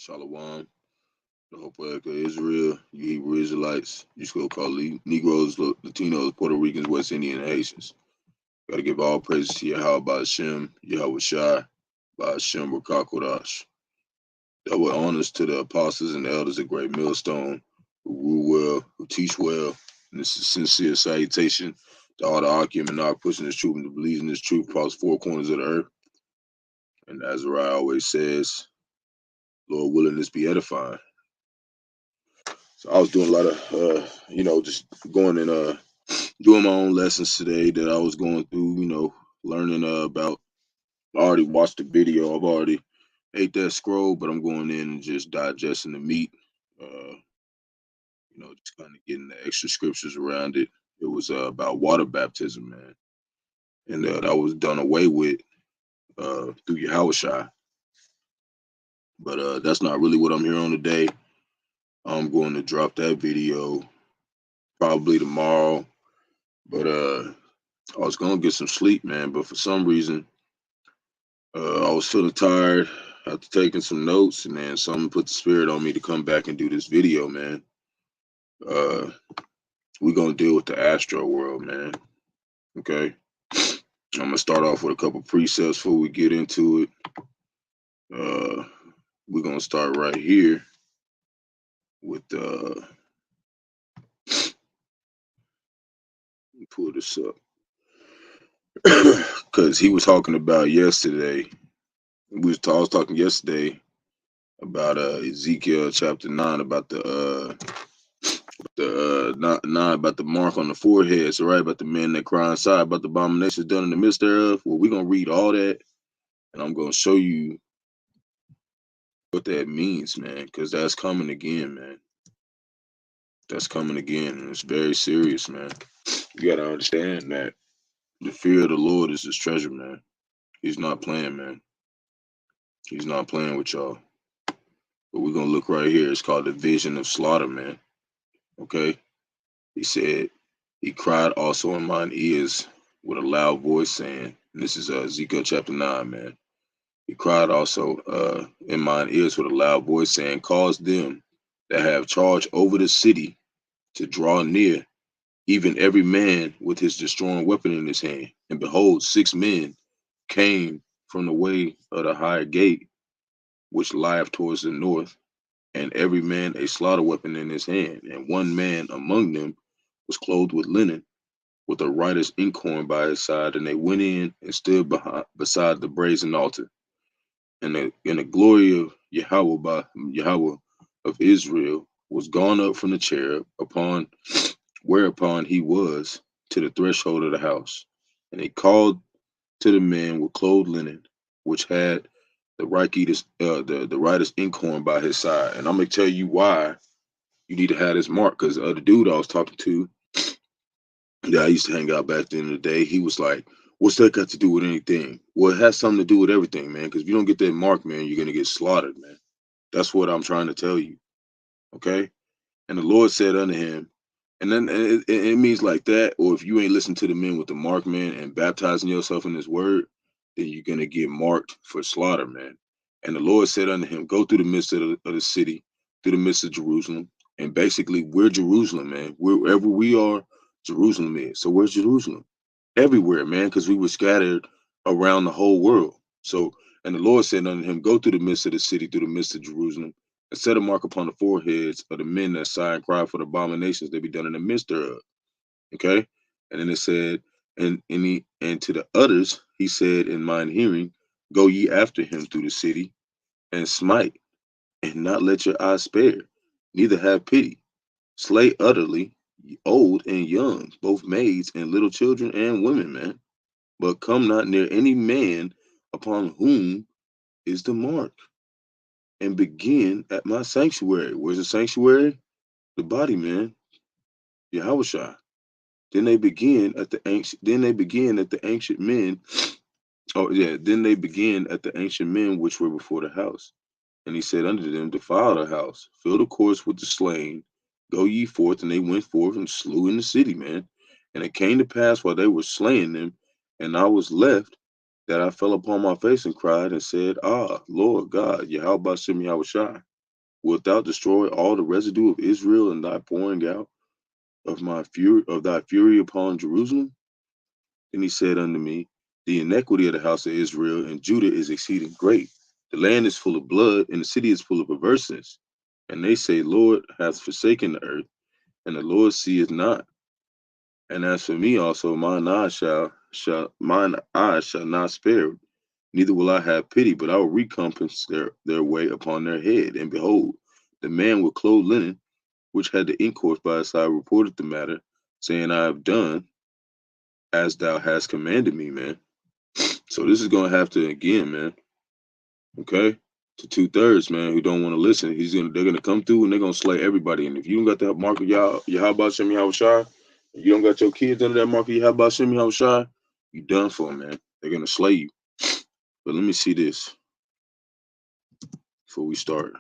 Shalom, the Hope of Israel, you Hebrew Israelites, you still call Negroes, Latinos, Puerto Ricans, West Indian, and Haitians. Gotta give all praises to Yahawah, Bahasham, Yahawashi, Bahasham, Qadash. Double honors to the apostles and the elders of Great Millstone, who rule well, who teach well, and this is a sincere salutation to all the Akim and not pushing this truth and to believe in this truth across four corners of the earth. And Azariah always says, Lord willing, this be edifying. So I was doing a lot of, just going and doing my own lessons today that I was going through, learning about. I already watched the video. I've already ate that scroll, but I'm going in and just digesting the meat, just kind of getting the extra scriptures around it. It was about water baptism, man. And that was done away with through Yahawashi. But that's not really what I'm here on today. I'm going to drop that video probably tomorrow. But I was gonna get some sleep, man. But for some reason, I was feeling tired after taking some notes, and then something put the spirit on me to come back and do this video, man. We're gonna deal with the Astroworld, man. Okay. I'm gonna start off with a couple precepts before we get into it. We're gonna start right here with pull this up. Because he was talking about yesterday. I was talking yesterday about Ezekiel chapter 9 about the 9 about the mark on the forehead. So right about the men that cry inside, about the abominations done in the midst thereof. Well, we're gonna read all that, and I'm gonna show you what that means, man, because that's coming again, man. That's coming again, and it's very serious, man. You gotta understand that the fear of the Lord is his treasure, man. He's not playing, man. He's not playing with y'all. But we're gonna look right here. It's called the vision of slaughter, man. Okay. He said, he cried also in mine ears with a loud voice, saying, and this is Ezekiel chapter 9, man. He cried also in mine ears with a loud voice, saying, cause them that have charge over the city to draw near, even every man with his destroying weapon in his hand. And behold, 6 men came from the way of the higher gate, which lieth towards the north, and every man a slaughter weapon in his hand. And one man among them was clothed with linen, with a writer's inkhorn by his side, and they went in and stood beside the brazen altar. And the glory of Yahawah of Israel was gone up from the cherub whereupon he was to the threshold of the house. And he called to the man with clothed linen, which had the writer's inkhorn by his side. And I'm gonna tell you why you need to have this mark, because the dude I was talking to, that I used to hang out back then in the day, he was like, what's that got to do with anything? Well, it has something to do with everything, man, because if you don't get that mark, man, you're going to get slaughtered, man. That's what I'm trying to tell you, okay? And the Lord said unto him, and then it means like that, or if you ain't listening to the men with the mark, man, and baptizing yourself in this word, then you're going to get marked for slaughter, man. And the Lord said unto him, go through the midst of the city, through the midst of Jerusalem. And basically, we're Jerusalem, man. Wherever we are, Jerusalem is. So where's Jerusalem? Everywhere, man, because we were scattered around the whole world. So, and the Lord said unto him, go through the midst of the city, through the midst of Jerusalem, and set a mark upon the foreheads of the men that sigh and cry for the abominations that be done in the midst thereof. Okay? And then it said, and to the others, he said in mine hearing, go ye after him through the city, and smite, and not let your eyes spare, neither have pity. Slay utterly, old and young, both maids and little children and women, man. But come not near any man upon whom is the mark, and begin at my sanctuary. Where's the sanctuary? The body, man. Yahawashi. Then they begin at the ancient men. Oh yeah, then they begin at the ancient men which were before the house. And he said unto them, defile the house, fill the courts with the slain, go ye forth. And they went forth and slew in the city, man. And it came to pass while they were slaying them, and I was left, that I fell upon my face and cried and said, ah, Lord God, Yahawah Bahasham Yahawashi, Wilt thou destroy all the residue of Israel in thy pouring out of thy fury upon Jerusalem? Then he said unto me, the iniquity of the house of Israel and Judah is exceeding great. The land is full of blood, and the city is full of perverseness. And they say, Lord hath forsaken the earth, and the Lord seeth not. And as for me also, mine eyes shall not spare, neither will I have pity, but I will recompense their way upon their head. And behold, the man with clothed linen, which had the incourse by his side, reported the matter, saying, I have done as thou hast commanded me, man. So this is gonna have to again, man. Okay, to 2/3, man, who don't want to listen. They're gonna come through and they're gonna slay everybody. And if you don't got that mark of Yahawashi, Yahawashi, if you don't got your kids under that mark of Yahawashi, Yahawashi, you done for, man. They're gonna slay you. But let me see this before we start.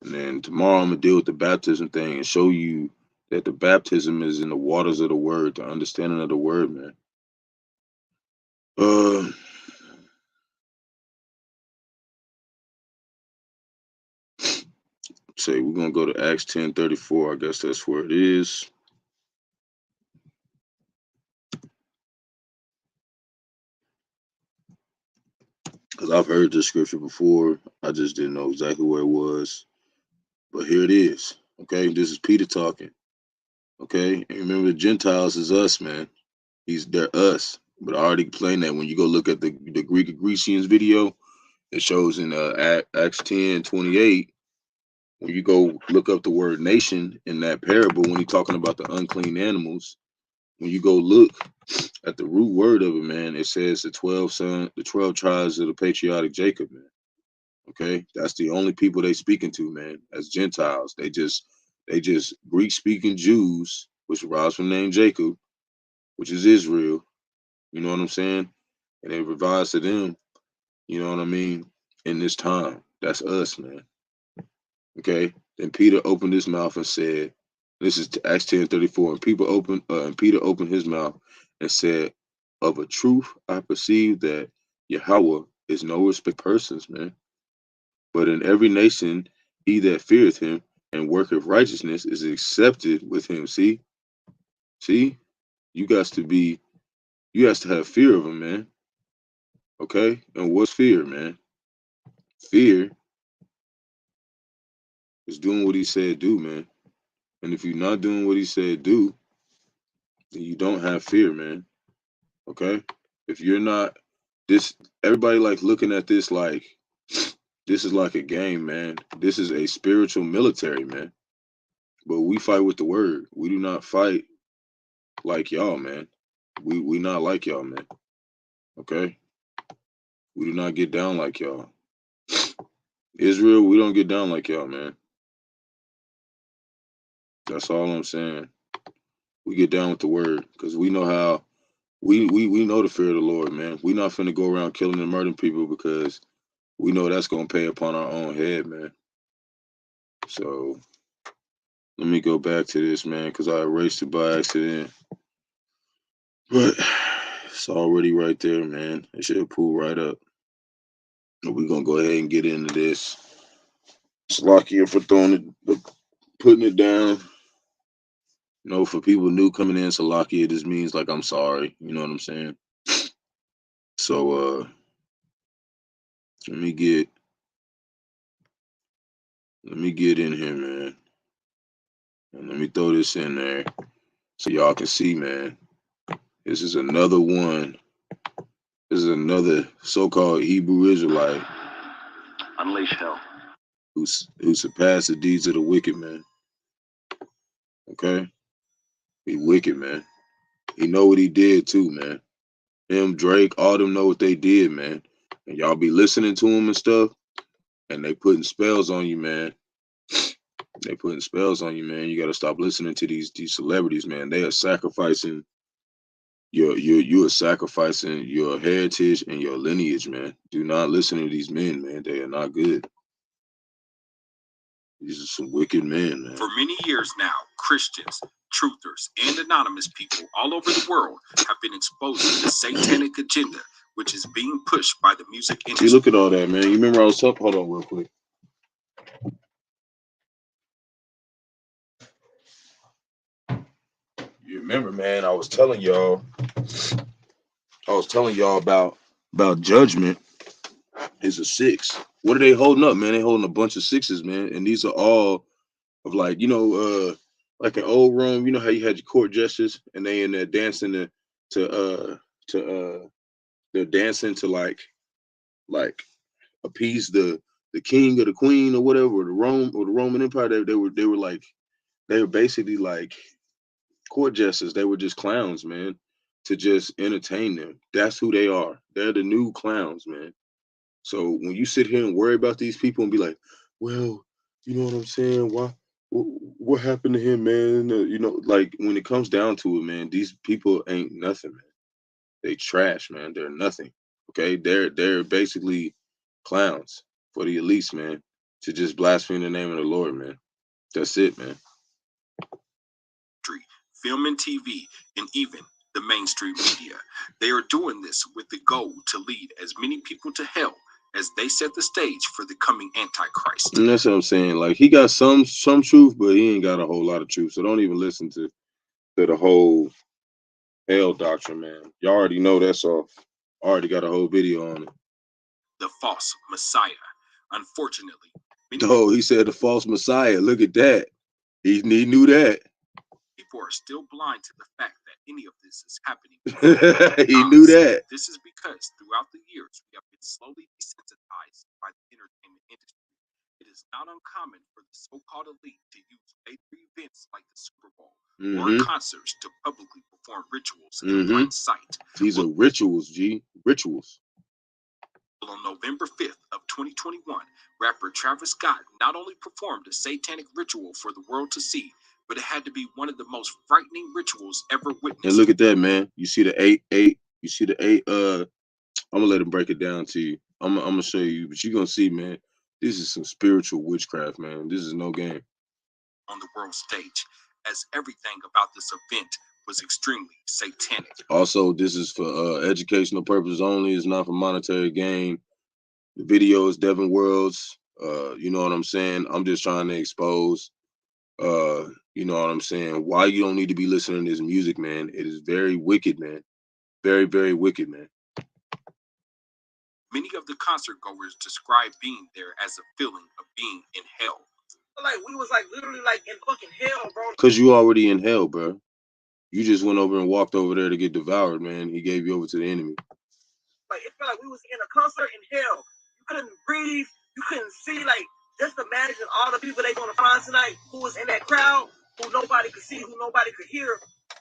And then tomorrow I'm gonna deal with the baptism thing and show you that the baptism is in the waters of the word, the understanding of the word, man. Say we're gonna go to Acts 10:34. I guess that's where it is. Because I've heard this scripture before. I just didn't know exactly where it was. But here it is. Okay, this is Peter talking. Okay, and remember the Gentiles is us, man. They're us. But I already explained that when you go look at the Greek and Grecians video, it shows in Acts 10:28. When you go look up the word nation in that parable, when he's talking about the unclean animals, when you go look at the root word of it, man, it says the 12 tribes of the patriotic Jacob, man. Okay, that's the only people they speaking to, man, as Gentiles. They just Greek speaking Jews, which rise from the name Jacob, which is Israel. You know what I'm saying? And they revised to them. You know what I mean? In this time, that's us, man. Okay. Then Peter opened his mouth and said, "This is Acts 10:34." And Peter opened his mouth and said, "Of a truth, I perceive that Yahawah is no respect of persons, man. But in every nation, he that feareth him and worketh righteousness is accepted with him." See, you got to have fear of him, man. Okay, and what's fear, man? Fear is doing what he said do, man. And if you're not doing what he said do, then you don't have fear, man. Okay, if you're not this, everybody like looking at this like this is like a game, man. This is a spiritual military, man. But we fight with the word. We do not fight like y'all, man. We not like y'all, man. Okay? We do not get down like y'all. Israel, we don't get down like y'all, man. That's all I'm saying. We get down with the word because we know how we know the fear of the Lord, man. We not finna go around killing and murdering people because we know that's gonna pay upon our own head, man. So let me go back to this, man, because I erased it by accident. But it's already right there, man. It should pull right up. We're gonna go ahead and get into this. Salakia for putting it down. You know, for people new coming in, Salakia, this means like I'm sorry. You know what I'm saying? So let me get in here, man. And let me throw this in there so y'all can see, man. This is another one. This is another so-called Hebrew Israelite. Unleash hell. Who surpassed the deeds of the wicked, man. Okay? He wicked, man. He know what he did too, man. Him, Drake, all them know what they did, man. And y'all be listening to him and stuff, and they putting spells on you, man. They putting spells on you, man. You gotta stop listening to these celebrities, man. They are sacrificing you are sacrificing your heritage and your lineage, man. Do not listen to these men, man. They are not good. These are some wicked men, man. For many years now, Christians, truthers, and anonymous people all over the world have been exposing the satanic agenda, which is being pushed by the music industry. See, look at all that, man. You remember I was talking? Hold on real quick. You remember, man, I was telling y'all about judgment is a 6. What are they holding up, man? They holding a bunch of 6s, man. And these are all of like, like an old Rome, you know how you had your court justice and they in there dancing they're dancing to like appease the king or the queen or whatever, or the Roman Empire. They were basically like court jesters. They were just clowns, man, to just entertain them. That's who they are. They're the new clowns, man. So when you sit here and worry about these people and be like, well, you know what I'm saying? Why? What happened to him, man? Like when it comes down to it, man, these people ain't nothing, man. They trash, man. They're nothing. Okay, they're basically clowns for the elites, man, to just blaspheme the name of the Lord, man. That's it, man. Film and TV, and even the mainstream media. They are doing this with the goal to lead as many people to hell as they set the stage for the coming Antichrist. And that's what I'm saying. Like he got some truth, but he ain't got a whole lot of truth. So don't even listen to the whole hell doctrine, man. You already know that's all. Already got a whole video on it. The false Messiah. Unfortunately. Oh, he said the false Messiah. Look at that. He knew that. People are still blind to the fact that any of this is happening. He knew that. This is because throughout the years, we have been slowly desensitized by the entertainment industry. It is not uncommon for the so-called elite to use major events like the Super Bowl or concerts to publicly perform rituals in plain sight. These are rituals, G. Rituals. On November 5th of 2021, rapper Travis Scott not only performed a satanic ritual for the world to see, but it had to be one of the most frightening rituals ever witnessed. And look at that, man. You see the 8. You see the 8. I'm gonna let him break it down to you. I'm gonna show you, but you're gonna see, man. This is some spiritual witchcraft, man. This is no game. On the world stage, as everything about this event was extremely satanic. Also, this is for educational purposes only. It's not for monetary gain. The video is Devin Worlds. You know what I'm saying? I'm just trying to expose. You know what I'm saying? Why you don't need to be listening to this music, man. It is very wicked, man. Very, very wicked, man. Many of the concert goers describe being there as a feeling of being in hell. Like we was like literally like in fucking hell, bro. Cause you already in hell, bro. You just went over and walked over there to get devoured, man. He gave you over to the enemy. Like it felt like we was in a concert in hell. You couldn't breathe. You couldn't see. Like just imagine all the people they gonna find tonight who was in that crowd, who nobody could see, who nobody could hear,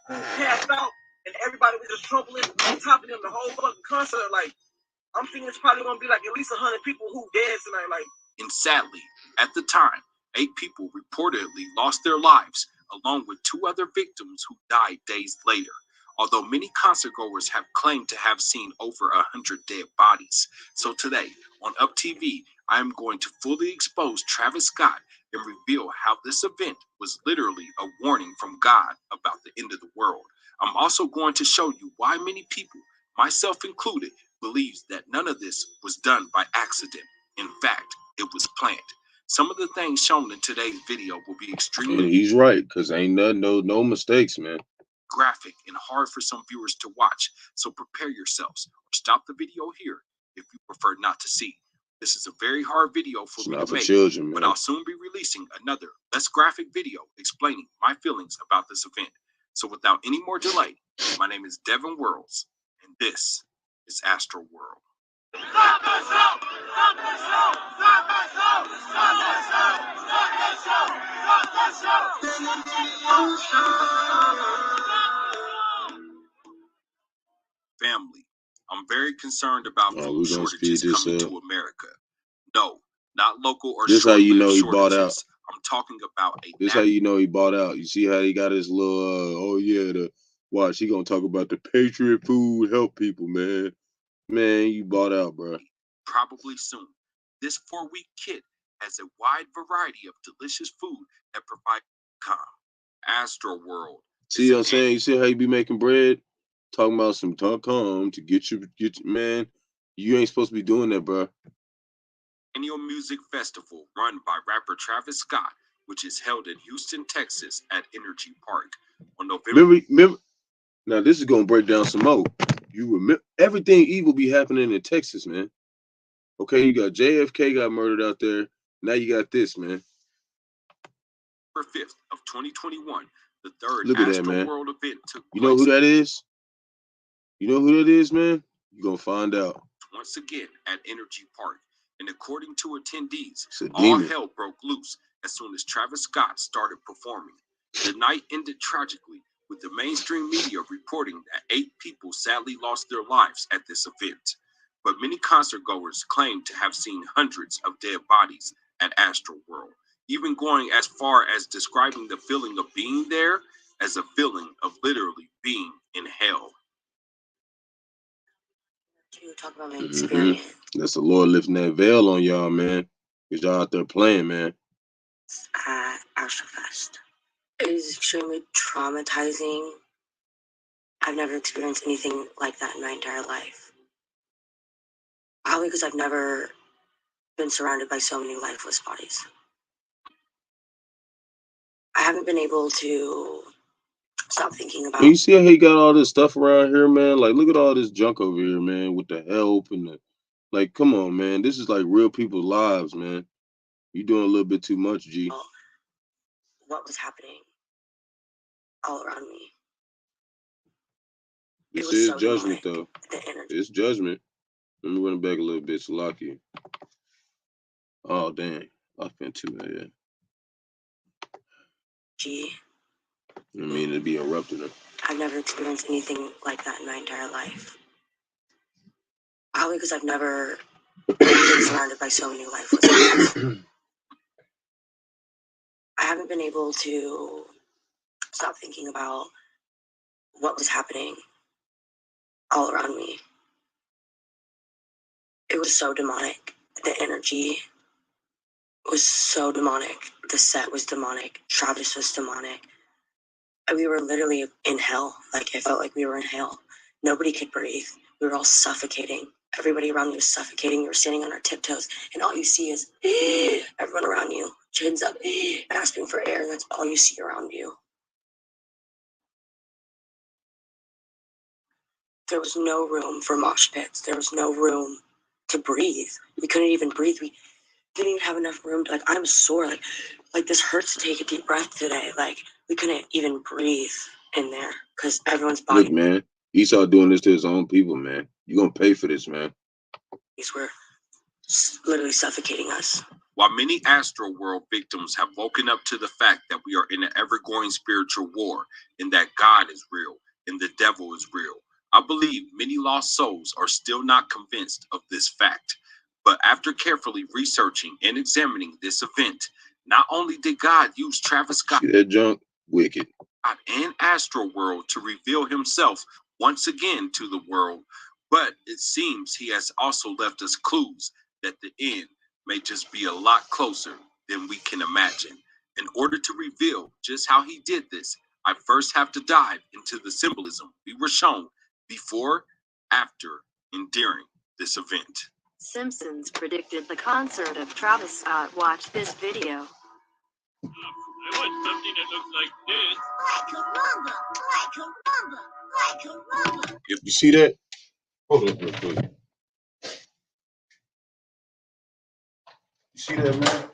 who passed out, and everybody was just trampling on top of them the whole fucking concert. Like I'm thinking it's probably gonna be like at least 100 people who dead tonight. Like, and sadly, at the time, 8 people reportedly lost their lives, along with 2 other victims who died days later. Although many concertgoers have claimed to have seen over 100 dead bodies. So today, on Up TV, I am going to fully expose Travis Scott and reveal how this event was literally a warning from God about the end of the world. I'm also going to show you why many people, myself included, believes that none of this was done by accident. In fact, it was planned. Some of the things shown in today's video will be extremely... And he's right, because ain't no mistakes, man. Graphic and hard for some viewers to watch, so prepare yourselves or stop the video here if you prefer not to see. This is a very hard video for me to make, children, man. But I'll soon be releasing another less graphic video explaining my feelings about this event. So without any more delay, my name is Devin Worlds, and this is Astroworld. Stop the show! Stop the show! Stop the show! Stop the show! Stop the show! Stop the show! Family, I'm very concerned about food shortages coming to America. No, not local or this how you know he bought out. I'm talking about a... This how you know he bought out. You see how he got his little watch, he gonna talk about the Patriot food, help people, man. Man, you bought out, bro. Probably soon. This 4-week kit has a wide variety of delicious food that provide calm. Astroworld. See what I'm saying? You see how you be making bread? Talking about some come to get you, man. You ain't supposed to be doing that, bro. Annual music festival run by rapper Travis Scott, which is held in Houston, Texas at Energy Park on November. Remember, now this is gonna break down some more. You remember everything evil be happening in Texas, man. Okay, you got JFK got murdered out there. Now you got this, man. November 5th of 2021, the third Look at that, man. Astroworld event took place. You know who that is? You know who that is, man? You're gonna find out. Once again at Energy Park. And according to attendees, all hell broke loose as soon as Travis Scott started performing. The night ended tragically, with the mainstream media reporting that 8 people sadly lost their lives at this event. But many concertgoers claim to have seen hundreds of dead bodies at Astroworld, even going as far as describing the feeling of being there as a feeling of literally being in hell. To talk about my experience. That's the Lord lifting that veil on y'all, man. Because y'all out there playing, man. At Astrofest. It is extremely traumatizing. I've never experienced anything like that in my entire life. Probably because I've never been surrounded by so many lifeless bodies. I haven't been able to stop thinking about. You see how he got all this stuff around here, man? Like, look at all this junk over here, man, with the help and the, like, come on, man. This is like real people's lives, man. You doing a little bit too much, G. What was happening all around me. This is so judgment, though. It's judgment. Let me run it back a little bit, Salaki. Oh, dang. I spent too much, yeah. G. I mean, it'd be erupting. I've never experienced anything like that in my entire life. Probably because I've never been surrounded by so many lifeless bodies. I haven't been able to stop thinking about what was happening all around me. It was so demonic. The energy was so demonic. The set was demonic. Travis was demonic. We were literally in hell. Like, it felt like we were in hell. Nobody could breathe. We were all suffocating. Everybody around me was suffocating. We were standing on our tiptoes, and all you see is everyone around you, chins up, gasping for air, and that's all you see around you. There was no room for mosh pits. There was no room to breathe. We couldn't even breathe. We didn't even have enough room to, like, I'm sore. Like this hurts to take a deep breath today. Like, we couldn't even breathe in there because everyone's body. Look, man, Esau doing this to his own people, man. You're going to pay for this, man. These were literally suffocating us. While many Astroworld victims have woken up to the fact that we are in an ever-growing spiritual war and that God is real and the devil is real, I believe many lost souls are still not convinced of this fact. But after carefully researching and examining this event, not only did God use Travis Scott, see that junk? Wicked. And Astroworld to reveal himself once again to the world, but it seems he has also left us clues that the end may just be a lot closer than we can imagine. In order to reveal just how he did this, I first have to dive into the symbolism we were shown before, after, and during this event. Simpsons predicted the concert of Travis Scott. Watch this video. I want something that looks like this. Like a rumba, like a rumba, like a rumba. If you see that, hold on real quick. You see that, man?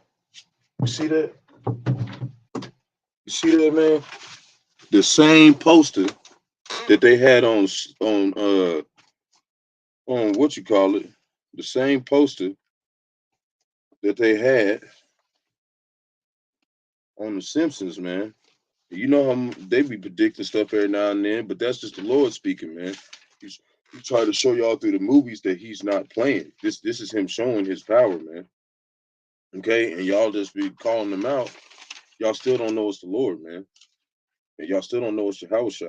You see that? You see that, man? The same poster that they had on what you call it? The same poster that they had on the Simpsons, man. You know how they be predicting stuff every now and then, but that's just the Lord speaking, man. He try to show y'all through the movies that he's not playing. This is him showing his power, man. Okay, and y'all just be calling him out. Y'all still don't know it's the Lord, man. And y'all still don't know it's Yahawashi.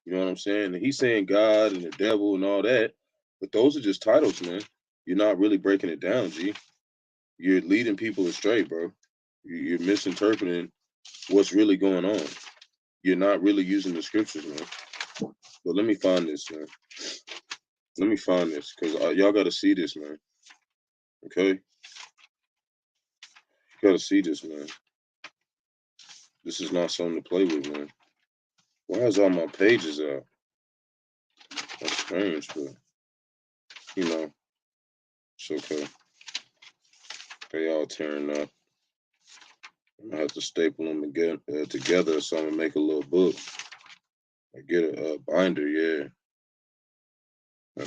You know what I'm saying? And he's saying God and the devil and all that, but those are just titles, man. You're not really breaking it down, G. You're leading people astray, bro. You're misinterpreting what's really going on. You're not really using the scriptures, man. But let me find this, man. Let me find this, because y'all got to see this, man. Okay? You got to see this, man. This is not something to play with, man. Why is all my pages out? That's strange, but, you know, it's okay. They all tearing up. I'm going to have to staple them again, together, so I'm going to make a little book. I get a binder, yeah.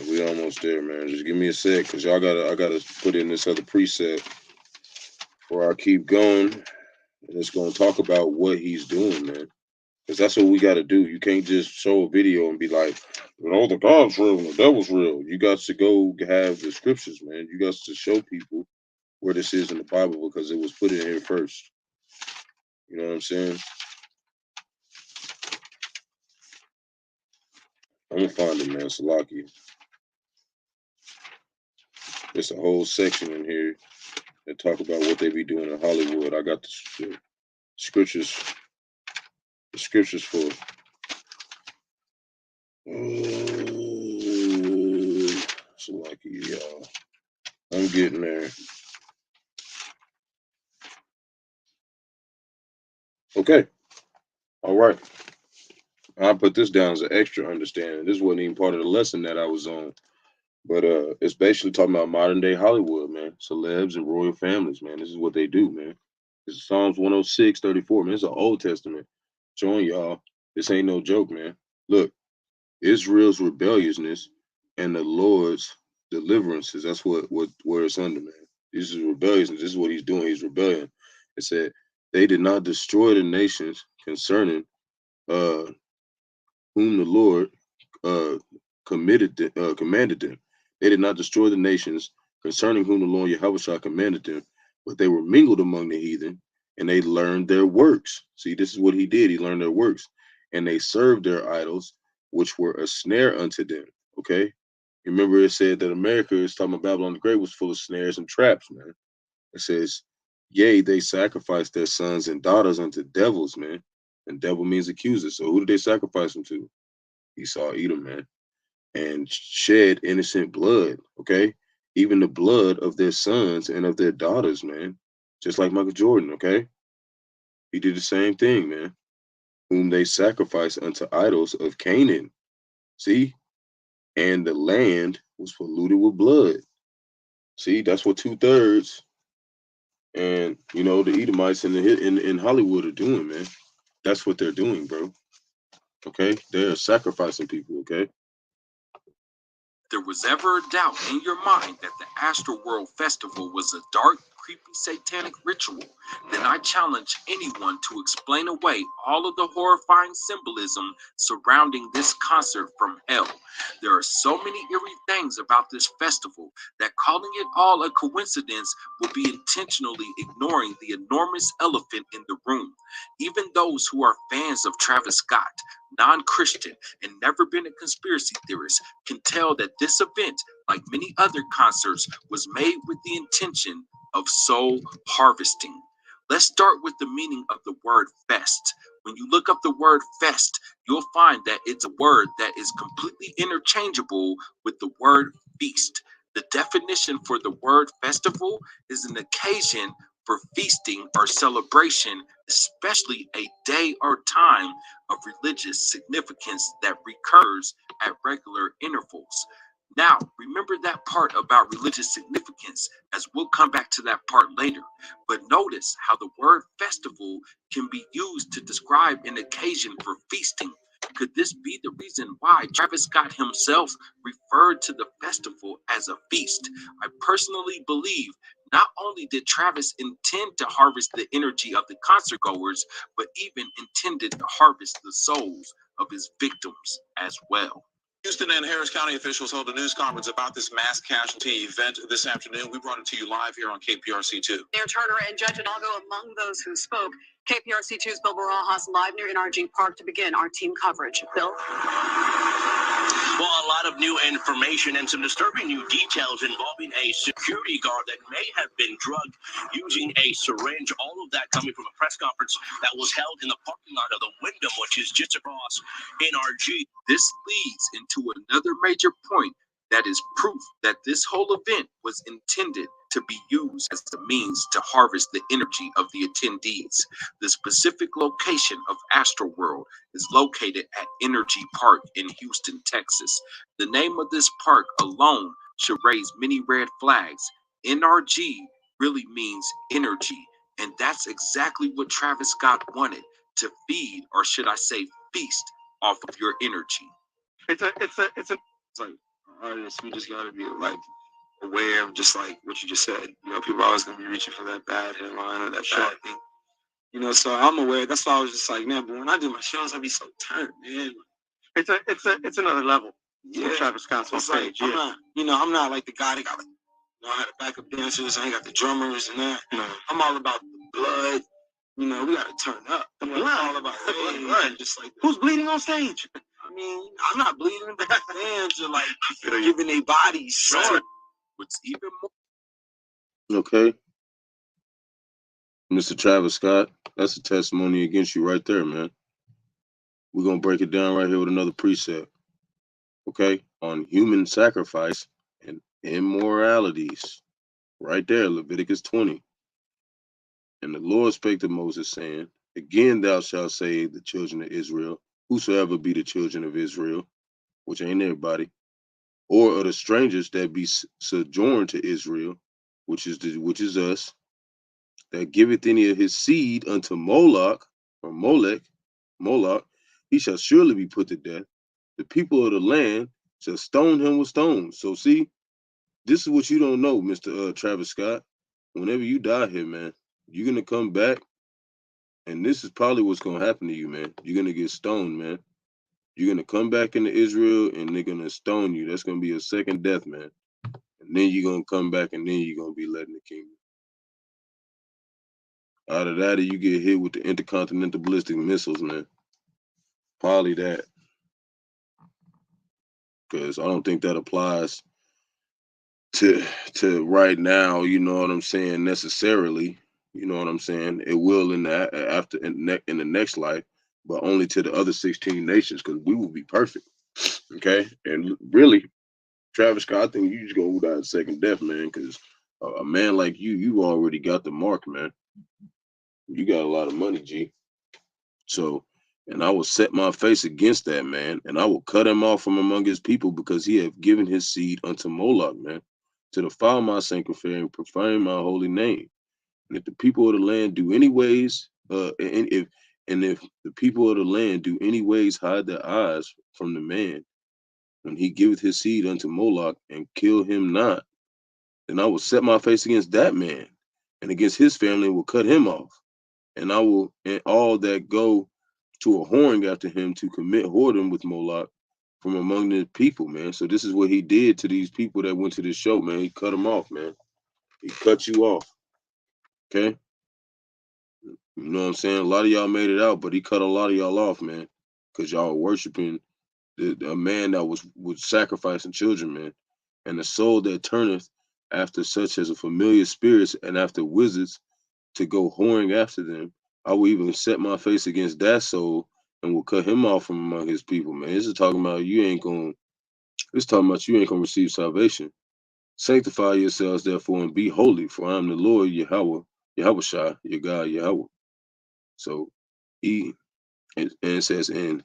We almost there, man. Just give me a sec, because I gotta put in this other preset before I keep going. And it's going to talk about what he's doing, man. Because that's what we got to do. You can't just show a video and be like, well, the God's real and the devil's real. You got to go have the scriptures, man. You got to show people where this is in the Bible, because it was put in here first. You know what I'm saying? I'm going to find it, man. Salaki. There's a whole section in here that talk about what they be doing in Hollywood. I got the scriptures for Salaki, y'all. I'm getting there. Okay. All right. I put this down as an extra understanding. This wasn't even part of the lesson that I was on. But it's basically talking about modern day Hollywood, man. Celebs and royal families, man. This is what they do, man. This is Psalms 106:34, man. It's an Old Testament. Showing y'all this ain't no joke, man. Look, Israel's rebelliousness and the Lord's deliverances. That's where it's under, man. This is rebelliousness. This is what he's doing. He's rebelling. It said they did not destroy the nations concerning whom the Lord commanded them. They did not destroy the nations concerning whom the Lord Yahawashi commanded them, but they were mingled among the heathen, and they learned their works. See, this is what he did. He learned their works, and they served their idols, which were a snare unto them. Okay? Remember, it said that America is talking about Babylon the Great was full of snares and traps, man. It says, yea, they sacrificed their sons and daughters unto devils, man. And devil means accuser. So who did they sacrifice them to? Esau, Edom, man. And shed innocent blood, okay? Even the blood of their sons and of their daughters, man. Just like Michael Jordan, okay? He did the same thing, man. Whom they sacrificed unto idols of Canaan. See? And the land was polluted with blood. See, that's what 2/3 and you know the Edomites in Hollywood are doing, man. That's what they're doing, bro. Okay? They're sacrificing people, okay? There was ever a doubt in your mind that the Astroworld Festival was a dark, creepy, satanic ritual, then I challenge anyone to explain away all of the horrifying symbolism surrounding this concert from hell. There are so many eerie things about this festival that calling it all a coincidence would be intentionally ignoring the enormous elephant in the room. Even those who are fans of Travis Scott, non-Christian, and never been a conspiracy theorist can tell that this event, like many other concerts, was made with the intention of soul harvesting. Let's start with the meaning of the word fest. When you look up the word fest, you'll find that it's a word that is completely interchangeable with the word feast. The definition for the word festival is an occasion for feasting or celebration, especially a day or time of religious significance that recurs at regular intervals. Now, remember that part about religious significance, as we'll come back to that part later. But notice how the word festival can be used to describe an occasion for feasting. Could this be the reason why Travis Scott himself referred to the festival as a feast? I personally believe not only did Travis intend to harvest the energy of the concert goers, but even intended to harvest the souls of his victims as well. Houston and Harris County officials held a news conference about this mass casualty event this afternoon. We brought it to you live here on KPRC2. Mayor Turner and Judge Hidalgo among those who spoke. KPRC2's Bill Barajas live near NRG Park to begin our team coverage. Bill? Well, a lot of new information and some disturbing new details involving a security guard that may have been drugged using a syringe. All of that coming from a press conference that was held in the parking lot of the Wyndham, which is just across NRG. This leads into another major point that is proof that this whole event was intended to be used as the means to harvest the energy of the attendees. The specific location of Astroworld is located at Energy Park in Houston, Texas. The name of this park alone should raise many red flags. NRG really means energy, and that's exactly what Travis Scott wanted, to feed, or should I say feast, off of your energy. It's like artists, we just gotta be like aware of just like what you just said. You know, people are always gonna be reaching for that bad headline or that bad thing. You know, so I'm aware. That's why I was just like, man, but when I do my shows, I be so turned, man. It's another level. Yeah, Travis Scott's on stage. Like, I'm not like the guy that got like, I had the backup dancers. I ain't got the drummers and that. No. I'm all about the blood. You know, we gotta turn up. The blood. All about blood. Just like who's bleeding on stage? I mean, I'm not bleeding. The fans are like giving their bodies. Right. What's even more. Okay. Mr. Travis Scott, that's a testimony against you right there, man. We're going to break it down right here with another precept. Okay? On human sacrifice and immoralities. Right there, Leviticus 20. And the Lord spake to Moses, saying, again thou shalt say the children of Israel, whosoever be the children of Israel, which ain't everybody, or of the strangers that be sojourned to Israel, which is us, that giveth any of his seed unto Moloch, or Molech, he shall surely be put to death. The people of the land shall stone him with stones. So see, this is what you don't know, Mr. Travis Scott. Whenever you die here, man, you're going to come back, and this is probably what's going to happen to you, man. You're going to get stoned, man. You're going to come back into Israel, and they're going to stone you. That's going to be a second death, man. And then you're going to come back, and then you're going to be led in the kingdom. Out of that, you get hit with the intercontinental ballistic missiles, man. Probably that. Because I don't think that applies to right now, you know what I'm saying, necessarily. You know what I'm saying? It will in the next life, but only to the other 16 nations, because we will be perfect. Okay? And really, Travis Scott, I think you just go without second death, man, because a man like you already got the mark, man. You got a lot of money, G. So, and I will set my face against that, man, and I will cut him off from among his people, because he hath given his seed unto Moloch, man, to defile my sanctuary and profane my holy name. And if the people of the land do anyways, if the people of the land do anyways hide their eyes from the man, when he giveth his seed unto Moloch, and kill him not, then I will set my face against that man, and against his family, and will cut him off. And I will, and all that go to a whoring after him to commit whoredom with Moloch from among the people, man. So this is what he did to these people that went to this show, man. He cut them off, man. He cut you off. Okay? You know what I'm saying? A lot of y'all made it out, but he cut a lot of y'all off, man. Because y'all were worshiping a man that was sacrificing children, man. And the soul that turneth after such as a familiar spirits and after wizards to go whoring after them, I will even set my face against that soul and will cut him off from among his people, man. This is talking about you ain't gonna receive salvation. Sanctify yourselves, therefore, and be holy, for I am the Lord Yahawah, Yahawashi, your God Yahawah. So and it says, and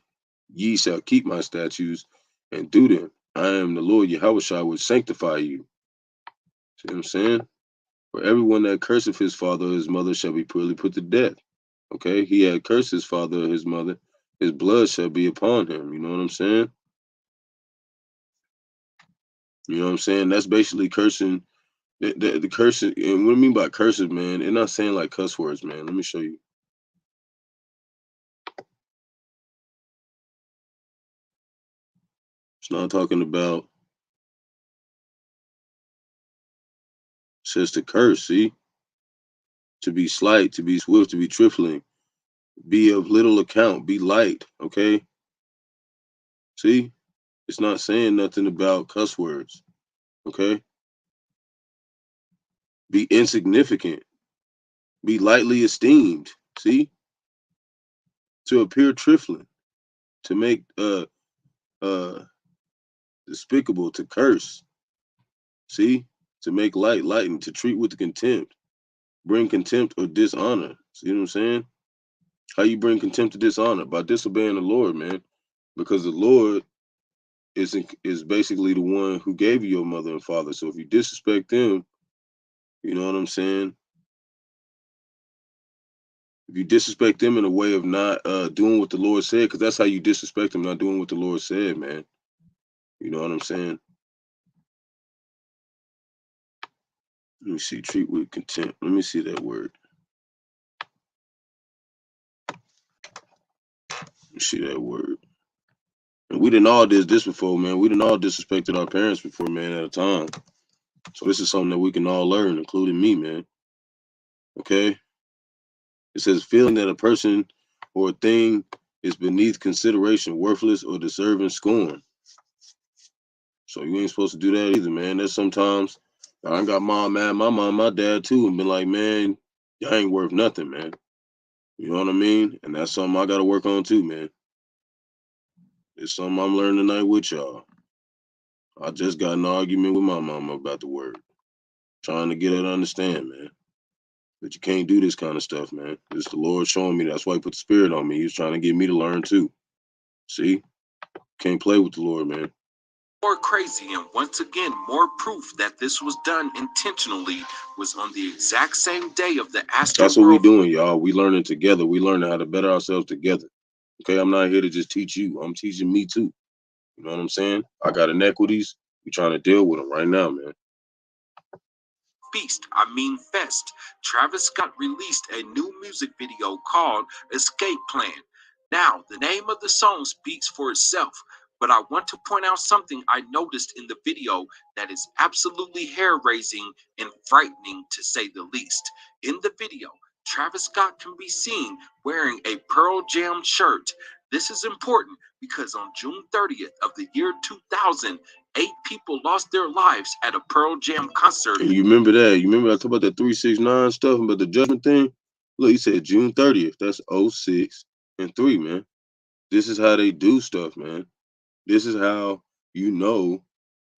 ye shall keep my statutes and do them. I am the Lord Yahawashi, which sanctify you. See what I'm saying? For everyone that curseth his father or his mother shall be purely put to death. Okay? He had cursed his father or his mother, his blood shall be upon him. You know what I'm saying? You know what I'm saying? That's basically cursing. The cursing, and what I mean by curses, man, they're not saying like cuss words, man. Let me show you. It's not talking about, it says to curse, see? To be slight, to be swift, to be trifling, Be of little account. Be light. Okay. See, it's not saying nothing about cuss words. Okay. Be insignificant. Be lightly esteemed. See, to appear trifling, to make despicable, to curse. See, to make lighten, to treat with contempt, bring contempt or dishonor. See what I'm saying? How you bring contempt or dishonor? By disobeying the Lord, man. Because the Lord is basically the one who gave you your mother and father. So if you disrespect them, you know what I'm saying? If you disrespect them in a way of not doing what the Lord said, because that's how you disrespect them, not doing what the Lord said, man. You know what I'm saying? Let me see. Treat with contempt. Let me see that word. Let me see that word. And we didn't all did this before, man. We didn't all disrespected our parents before, man, at a time. So this is something that we can all learn, including me, man. Okay? It says feeling that a person or a thing is beneath consideration, worthless, or deserving scorn. So you ain't supposed to do that either, man. There's sometimes I got my mom, my dad too, and been like, man, y'all ain't worth nothing, man. You know what I mean? And that's something I got to work on too, man. It's something I'm learning tonight with y'all. I just got an argument with my mama about the word, trying to get her to understand, man. But you can't do this kind of stuff, man. It's the Lord showing me. That's why he put the spirit on me. He was trying to get me to learn too. See? Can't play with the Lord, man. More crazy, and once again, more proof that this was done intentionally was on the exact same day of the Astroworld. That's what we doing, y'all. We learning together. We learning how to better ourselves together. Okay, I'm not here to just teach you. I'm teaching me too. You know what I'm saying? I got inequities. We trying to deal with them right now, man. Fest. Travis Scott released a new music video called Escape Plan. Now, the name of the song speaks for itself, but I want to point out something I noticed in the video that is absolutely hair-raising and frightening to say the least. In the video, Travis Scott can be seen wearing a Pearl Jam shirt. This is important because on June 30th of the year 2000, 8 people lost their lives at a Pearl Jam concert. And you remember that? You remember I talked about the 369 stuff about the judgment thing? Look, he said June 30th. That's 06 and 3, man. This is how they do stuff, man. This is how you know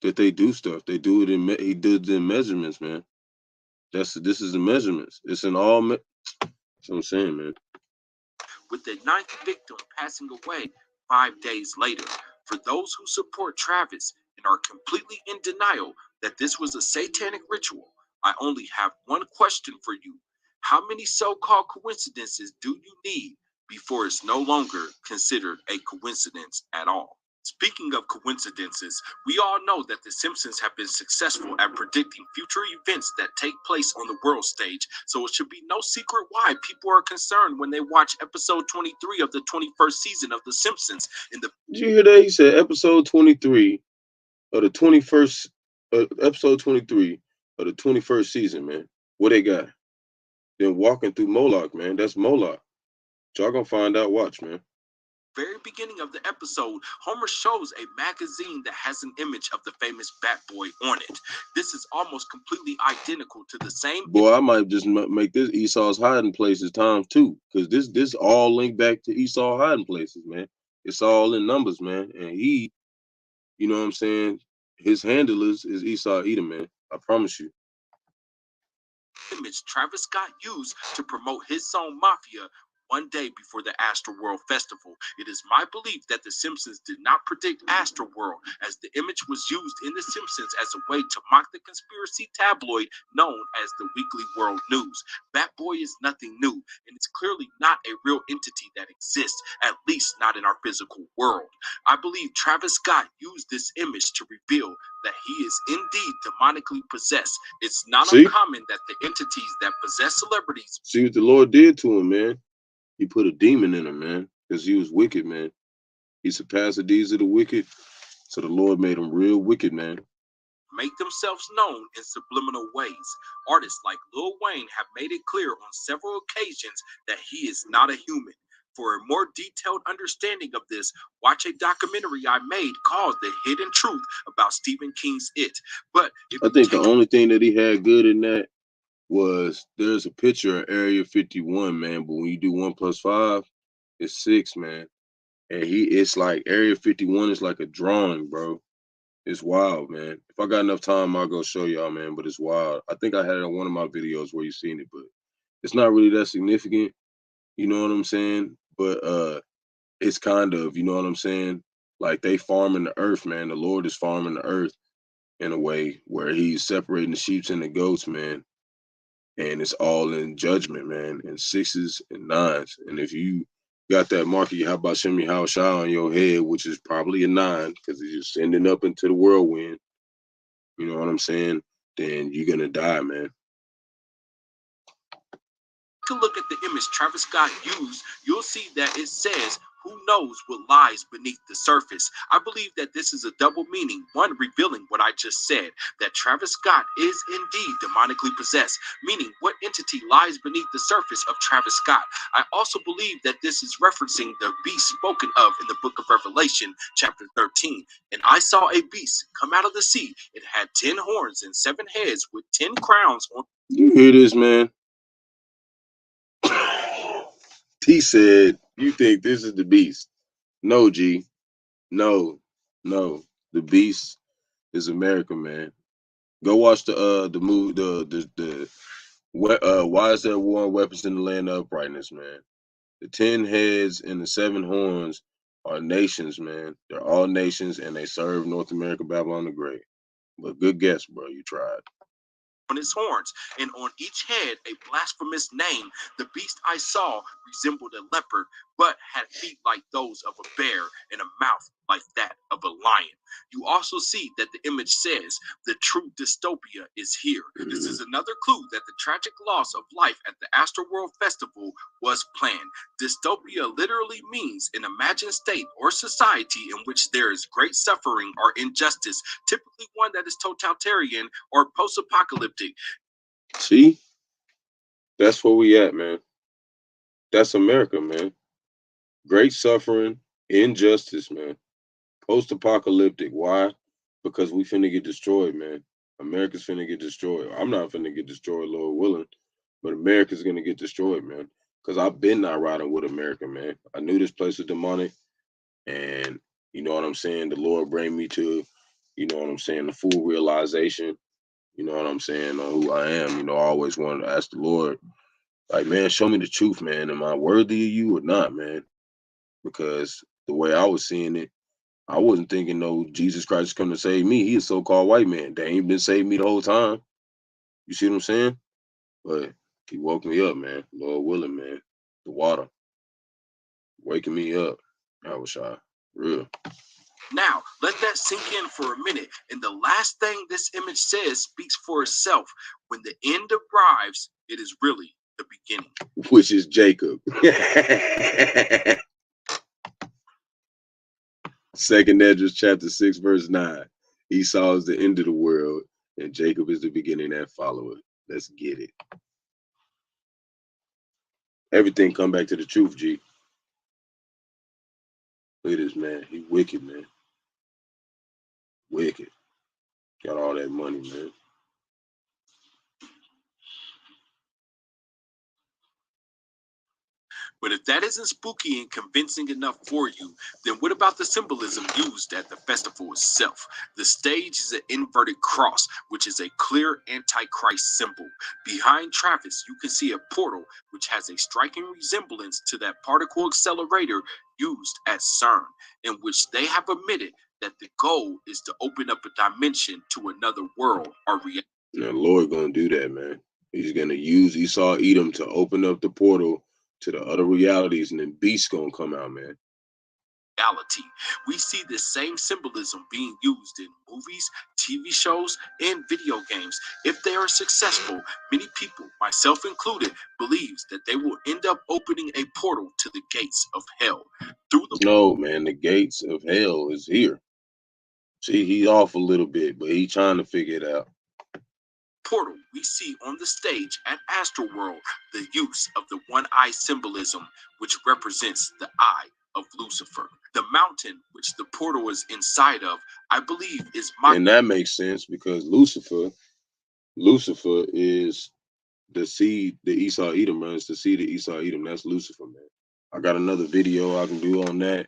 that they do stuff. They do it in he did the measurements, man. This is the measurements. It's in all. That's what I'm saying, man. With the 9th victim passing away 5 days later. For those who support Travis and are completely in denial that this was a satanic ritual, I only have one question for you. How many so-called coincidences do you need before it's no longer considered a coincidence at all? Speaking of coincidences, we all know that The Simpsons have been successful at predicting future events that take place on the world stage, so it should be no secret why people are concerned when they watch episode 23 of the 21st season of The Simpsons. Did you hear that? He said episode 23 of the 21st, episode 23 of the 21st season, man. What they got? Then walking through Moloch, man. That's Moloch. Y'all gonna find out. Watch, man. Very beginning of the episode, Homer shows a magazine that has an image of the famous Bat Boy on it. This is almost completely identical to the same. Boy, I might just make this Esau's hiding places times 2, because this all linked back to Esau hiding places, man. It's all in numbers, man. And he, you know what I'm saying? His handle is Esau Edom, man. I promise you. Image Travis Scott used to promote his song Mafia one day before the Astroworld Festival. It is my belief that The Simpsons did not predict Astroworld, as the image was used in The Simpsons as a way to mock the conspiracy tabloid known as the Weekly World News. Bat Boy is nothing new, and it's clearly not a real entity that exists, at least not in our physical world. I believe Travis Scott used this image to reveal that he is indeed demonically possessed. It's not uncommon that the entities that possess celebrities. See what the Lord did to him, man. He put a demon in him, man, because he was wicked, man. He surpassed the deeds of the wicked, so the Lord made him real wicked, man. Make themselves known in subliminal ways. Artists like Lil Wayne have made it clear on several occasions that he is not a human. For a more detailed understanding of this, watch a documentary I made called The Hidden Truth about Stephen King's It. But I think the only thing that he had good in that was there's a picture of Area 51, man, but when you do 1 + 5, it's 6, man. And it's like Area 51 is like a drawing, bro. It's wild, man. If I got enough time, I'll go show y'all, man, but it's wild. I think I had it on one of my videos where you seen it, but it's not really that significant, you know what I'm saying? But it's kind of, you know what I'm saying? Like they farming the earth, man. The Lord is farming the earth in a way where he's separating the sheep and the goats, man. And it's all in judgment, man, in 6s and 9s. And if you got that mark of Bahasham Yahawashi on your head, which is probably a 9, because it's just sending up into the whirlwind, you know what I'm saying? Then you're gonna die, man. To look at the image Travis Scott used, you'll see that it says, "Who knows what lies beneath the surface?" I believe that this is a double meaning, one revealing what I just said, that Travis Scott is indeed demonically possessed, meaning what entity lies beneath the surface of Travis Scott. I also believe that this is referencing the beast spoken of in the book of Revelation, chapter 13. "And I saw a beast come out of the sea. It had 10 horns and 7 heads with 10 crowns on." You hear this, man? He said, "You think this is the beast?" No, G. No. The beast is America, man. Go watch the movie, why is there war and weapons in the land of uprightness, man? The 10 heads and the 7 horns are nations, man. They're all nations, and they serve North America, Babylon the Great. But good guess, bro. You tried. On his horns, and on each head a blasphemous name. The beast I saw resembled a leopard, but had feet like those of a bear and a mouth like that of a lion. You also see that the image says the true dystopia is here. This is another clue that the tragic loss of life at the Astroworld Festival was planned. Dystopia literally means an imagined state or society in which there is great suffering or injustice, typically one that is totalitarian or post-apocalyptic. See? That's where we at, man. That's America, man. Great suffering, injustice, man. Post-apocalyptic. Why? Because we finna get destroyed, man. America's finna get destroyed. I'm not finna get destroyed, Lord willing, but America's gonna get destroyed, man. Because I've been not riding with America, man. I knew this place was demonic, and you know what I'm saying? The Lord bring me to, you know what I'm saying, the full realization, you know what I'm saying, on who I am. You know, I always wanted to ask the Lord, like, man, show me the truth, man. Am I worthy of you or not, man? Because the way I was seeing it, I wasn't thinking, no, Jesus Christ is coming to save me. He a so-called white man. They ain't been saving me the whole time. You see what I'm saying? But he woke me up, man. Lord willing, man. The water. Waking me up. Yahawashi. Real. Now, let that sink in for a minute. And the last thing this image says speaks for itself. When the end arrives, it is really the beginning. Which is Jacob. 2nd Esdras chapter 6, verse 9. Esau is the end of the world, and Jacob is the beginning that followeth. Let's get it. Everything come back to the truth, G. Look at this, man. He wicked, man. Wicked. Got all that money, man. But if that isn't spooky and convincing enough for you, then what about the symbolism used at the festival itself? The stage is an inverted cross, which is a clear antichrist symbol. Behind Travis, you can see a portal, which has a striking resemblance to that particle accelerator used at CERN, in which they have admitted that the goal is to open up a dimension to another world or reality. Now, the Lord gonna do that, man. He's gonna use Esau, Edom to open up the portal to the other realities, and then beasts gonna come out, man. We see the same symbolism being used in movies, TV shows, and video games. If they are successful, many people, myself included, believes that they will end up opening a portal to the gates of hell. No, man, the gates of hell is here. See, he's off a little bit, but he's trying to figure it out. portal we see on the stage at Astroworld, the use of the one-eye symbolism, which represents the eye of Lucifer. The mountain which the portal is inside of, I believe, is and that makes sense because Lucifer is the seed, the Esau Edom, man. It's the seed of Esau Edom. That's Lucifer, man. I got another video I can do on that.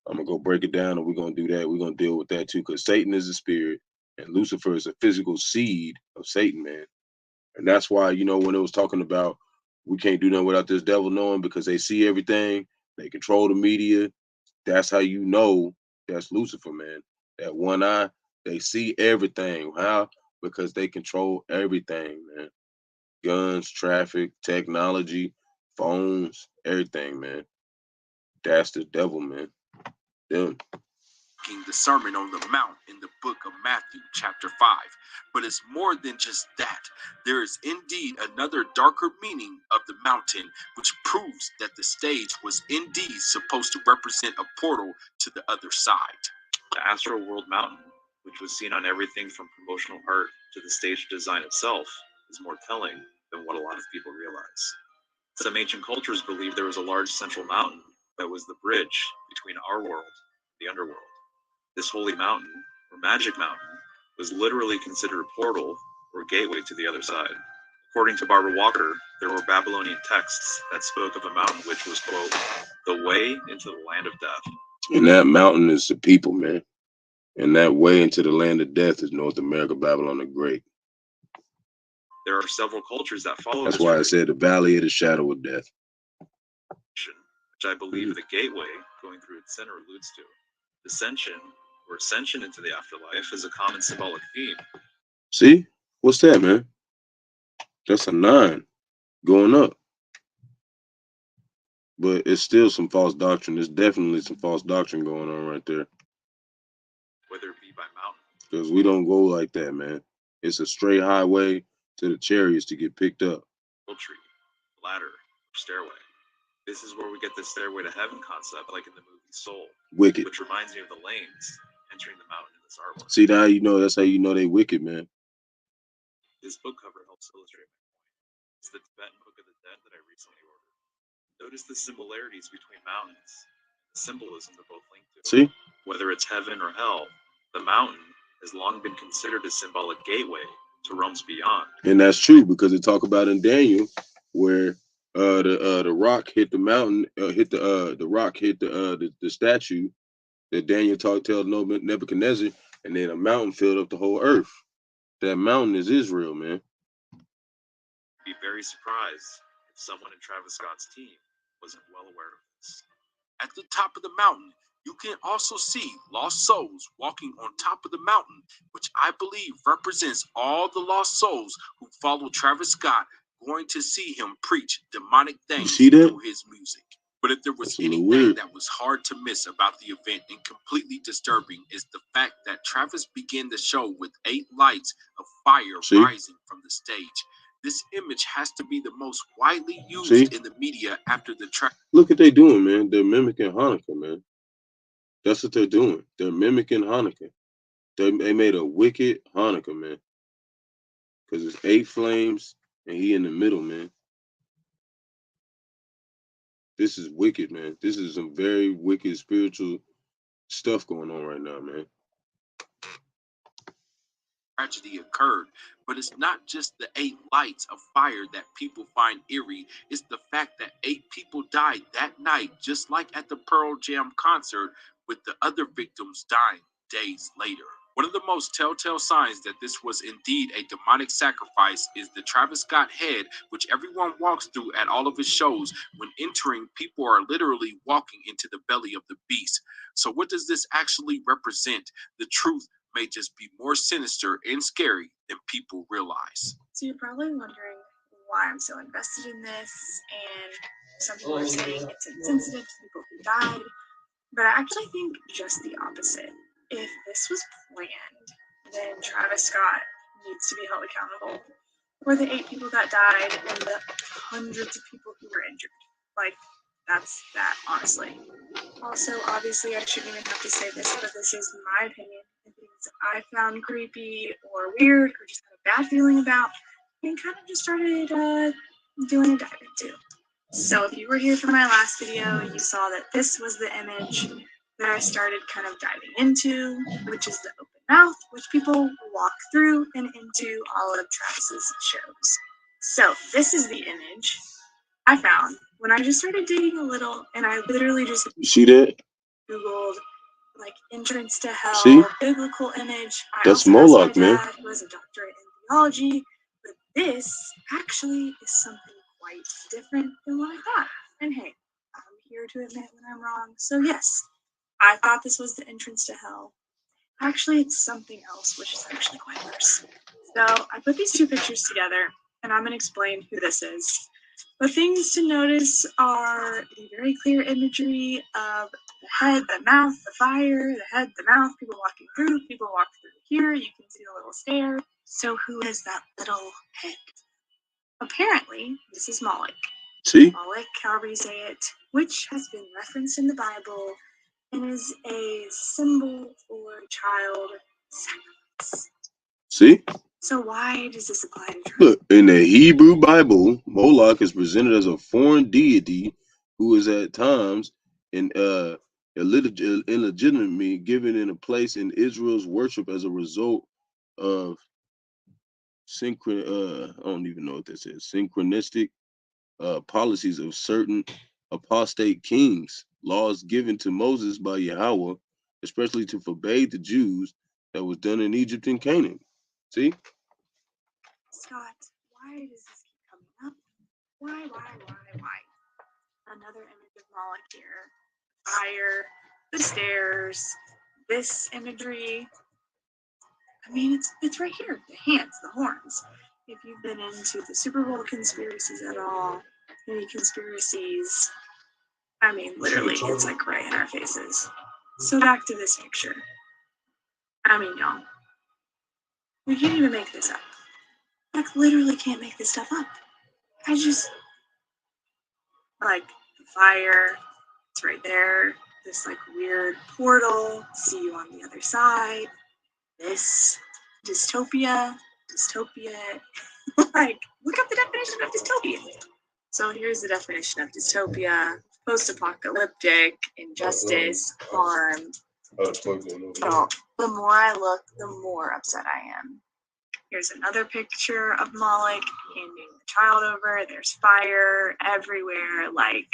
I'm gonna go break it down, and we're gonna do that. We're gonna deal with that too, because Satan is a spirit, and Lucifer is a physical seed of Satan, man. And that's why, you know, when it was talking about we can't do nothing without this devil knowing, because they see everything, they control the media. That's how you know that's Lucifer, man. That one eye, they see everything. How? Because they control everything, man. Guns, traffic, technology, phones, everything, man. That's the devil, man. Them. The Sermon on the Mount in the book of Matthew, chapter 5. But it's more than just that. There is indeed another darker meaning of the mountain, which proves that the stage was indeed supposed to represent a portal to the other side. The Astroworld Mountain, which was seen on everything from promotional art to the stage design itself, is more telling than what a lot of people realize. Some ancient cultures believed there was a large central mountain that was the bridge between our world and the underworld. This holy mountain, or magic mountain, was literally considered a portal or gateway to the other side. According to Barbara Walker, there were Babylonian texts that spoke of a mountain which was, quote, the way into the land of death. And that mountain is the people, man. And that way into the land of death is North America, Babylon the Great. There are several cultures that follow That's this why I said the valley of the shadow of death. Which I believe the gateway going through its center alludes to. Descension or ascension into the afterlife is a common symbolic theme. See? What's that, man? That's a 9 going up. But it's still some false doctrine. There's definitely some false doctrine going on right there. Whether it be by mountain. Because we don't go like that, man. It's a straight highway to the chariots to get picked up. Tree, ladder, stairway. This is where we get the stairway to heaven concept, like in the movie Soul. Wicked. Which reminds me of the lanes entering the mountain in this artwork. See, now you know, that's how you know they wicked, man. This book cover helps illustrate my point. It's the Tibetan Book of the Dead that I recently ordered. Notice the similarities between mountains, the symbolism they're both linked to. See? Whether it's heaven or hell, the mountain has long been considered a symbolic gateway to realms beyond. And that's true, because they talk about in Daniel where the rock hit the mountain, the rock hit the statue that Daniel tells Nebuchadnezzar, and then a mountain filled up the whole earth. That mountain is Israel, man. Be very surprised if someone in Travis Scott's team wasn't well aware of this. At the top of the mountain, you can also see lost souls walking on top of the mountain, which I believe represents all the lost souls who follow Travis Scott, going to see him preach demonic things through his music. But if there was anything that was hard to miss about the event and completely disturbing, is the fact that Travis began the show with 8 lights of fire rising from the stage. This image has to be the most widely used in the media after the track. Look what they doing, man. They're mimicking Hanukkah, man. That's what they're doing. They're mimicking Hanukkah. They made a wicked Hanukkah, man. Because it's 8 flames and he in the middle, man. This is wicked, man. This is some very wicked spiritual stuff going on right now, man. Tragedy occurred, but it's not just the 8 lights of fire that people find eerie. It's the fact that 8 people died that night, just like at the Pearl Jam concert, with the other victims dying days later. One of the most telltale signs that this was indeed a demonic sacrifice is the Travis Scott head, which everyone walks through at all of his shows. When entering, people are literally walking into the belly of the beast. So what does this actually represent? The truth may just be more sinister and scary than people realize. So you're probably wondering why I'm so invested in this, and some people are saying it's insensitive to people who died, but I actually think just the opposite. If this was planned, then Travis Scott needs to be held accountable for the 8 people that died and the hundreds of people who were injured. Like, that's that, honestly. Also, obviously, I shouldn't even have to say this, but this is my opinion. The things I found creepy or weird or just had a bad feeling about, and kind of just started doing a dive into. So if you were here for my last video, you saw that this was the image that I started kind of diving into, which is the open mouth, which people walk through and into all of Travis's shows. So this is the image I found when I just started digging a little, and I literally just You see that? Googled like entrance to hell, See? biblical image. That's I also Moloch, asked my man. dad, who has a doctorate in theology, but this actually is something quite different than what I thought. And hey, I'm here to admit when I'm wrong. So yes, I thought this was the entrance to hell. Actually, it's something else, which is actually quite worse. So I put these two pictures together, and I'm going to explain who this is. But things to notice are the very clear imagery of the head, the mouth, the fire, the head, the mouth, people walking through, people walk through here, you can see a little stair. So who is that little head? Apparently, this is Moloch. See? Moloch, however you say it, which has been referenced in the Bible and is a symbol for child sacrifice. See? So why does this apply to Travis? Look, in the Hebrew Bible, Moloch is presented as a foreign deity who is at times illegitimately given in a place in Israel's worship as a result of I don't even know what this is, synchronistic policies of certain apostate kings, laws given to Moses by Yahawah, especially to forbade the Jews that was done in Egypt and Canaan. See? Scott, why does this keep coming up? Why? Another image of Moloch here. Fire, the stairs, this imagery. I mean, it's right here. The hands, the horns. If you've been into the Super Bowl conspiracies at all, any conspiracies, I mean, literally, it's like right in our faces. So back to this picture. I mean, y'all, we can't even make this up. Like, literally can't make this stuff up. I just, like, the fire, it's right there. This, like, weird portal, see you on the other side. This, dystopia. Like, look up the definition of dystopia. So here's the definition of dystopia. Post-apocalyptic, injustice, harm. Oh, the more I look, the more upset I am. Here's another picture of Moloch handing the child over. There's fire everywhere. Like,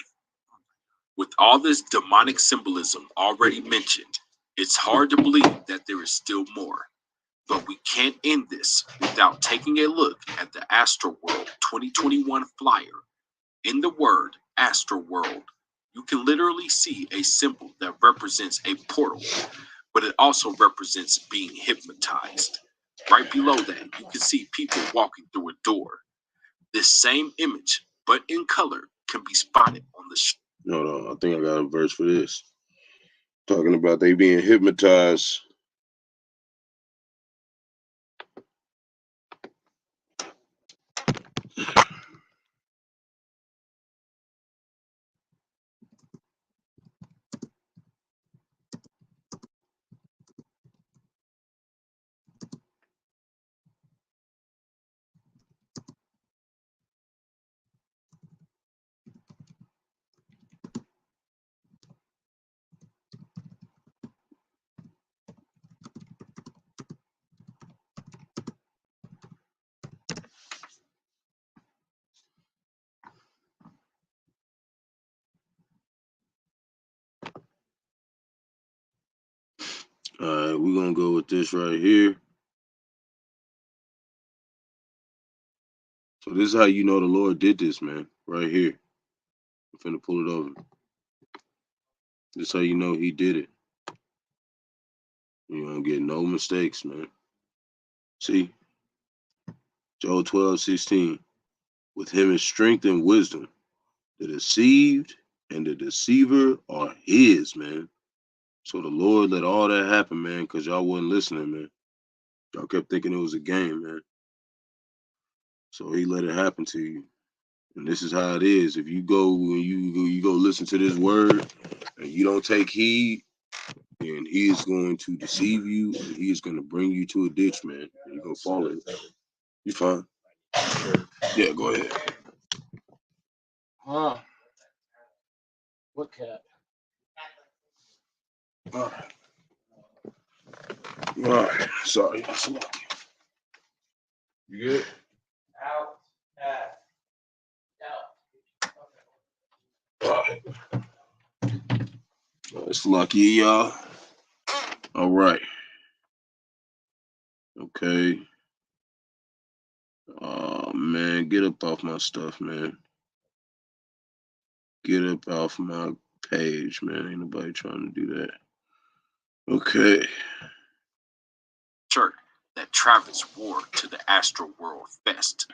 With all this demonic symbolism already mentioned, it's hard to believe that there is still more. But we can't end this without taking a look at the Astroworld 2021 flyer. In the word Astroworld, you can literally see a symbol that represents a portal, but it also represents being hypnotized. Right below that, you can see people walking through a door. This same image, but in color, can be spotted on the No, I think I got a verse for this. Talking about they being hypnotized. All right, we're going to go with this right here. So this is how you know the Lord did this, man. Right here. I'm finna pull it over. This is how you know he did it. You don't get no mistakes, man. See? Joel 12:16. With him is strength and wisdom. The deceived and the deceiver are his, man. So the Lord let all that happen, man, because y'all wasn't listening, man. Y'all kept thinking it was a game, man. So he let it happen to you. And this is how it is. If you go and you go listen to this word and you don't take heed, then he is going to deceive you and he is going to bring you to a ditch, man. And you're going to fall in it. You fine? Yeah, go ahead. Huh? What cat? All right. Sorry. You good? Out. All right. It's lucky, y'all. All right. Okay. Oh, man. Get up off my stuff, man. Get up off my page, man. Ain't nobody trying to do that. Okay. Shirt that Travis wore to the Astroworld Fest.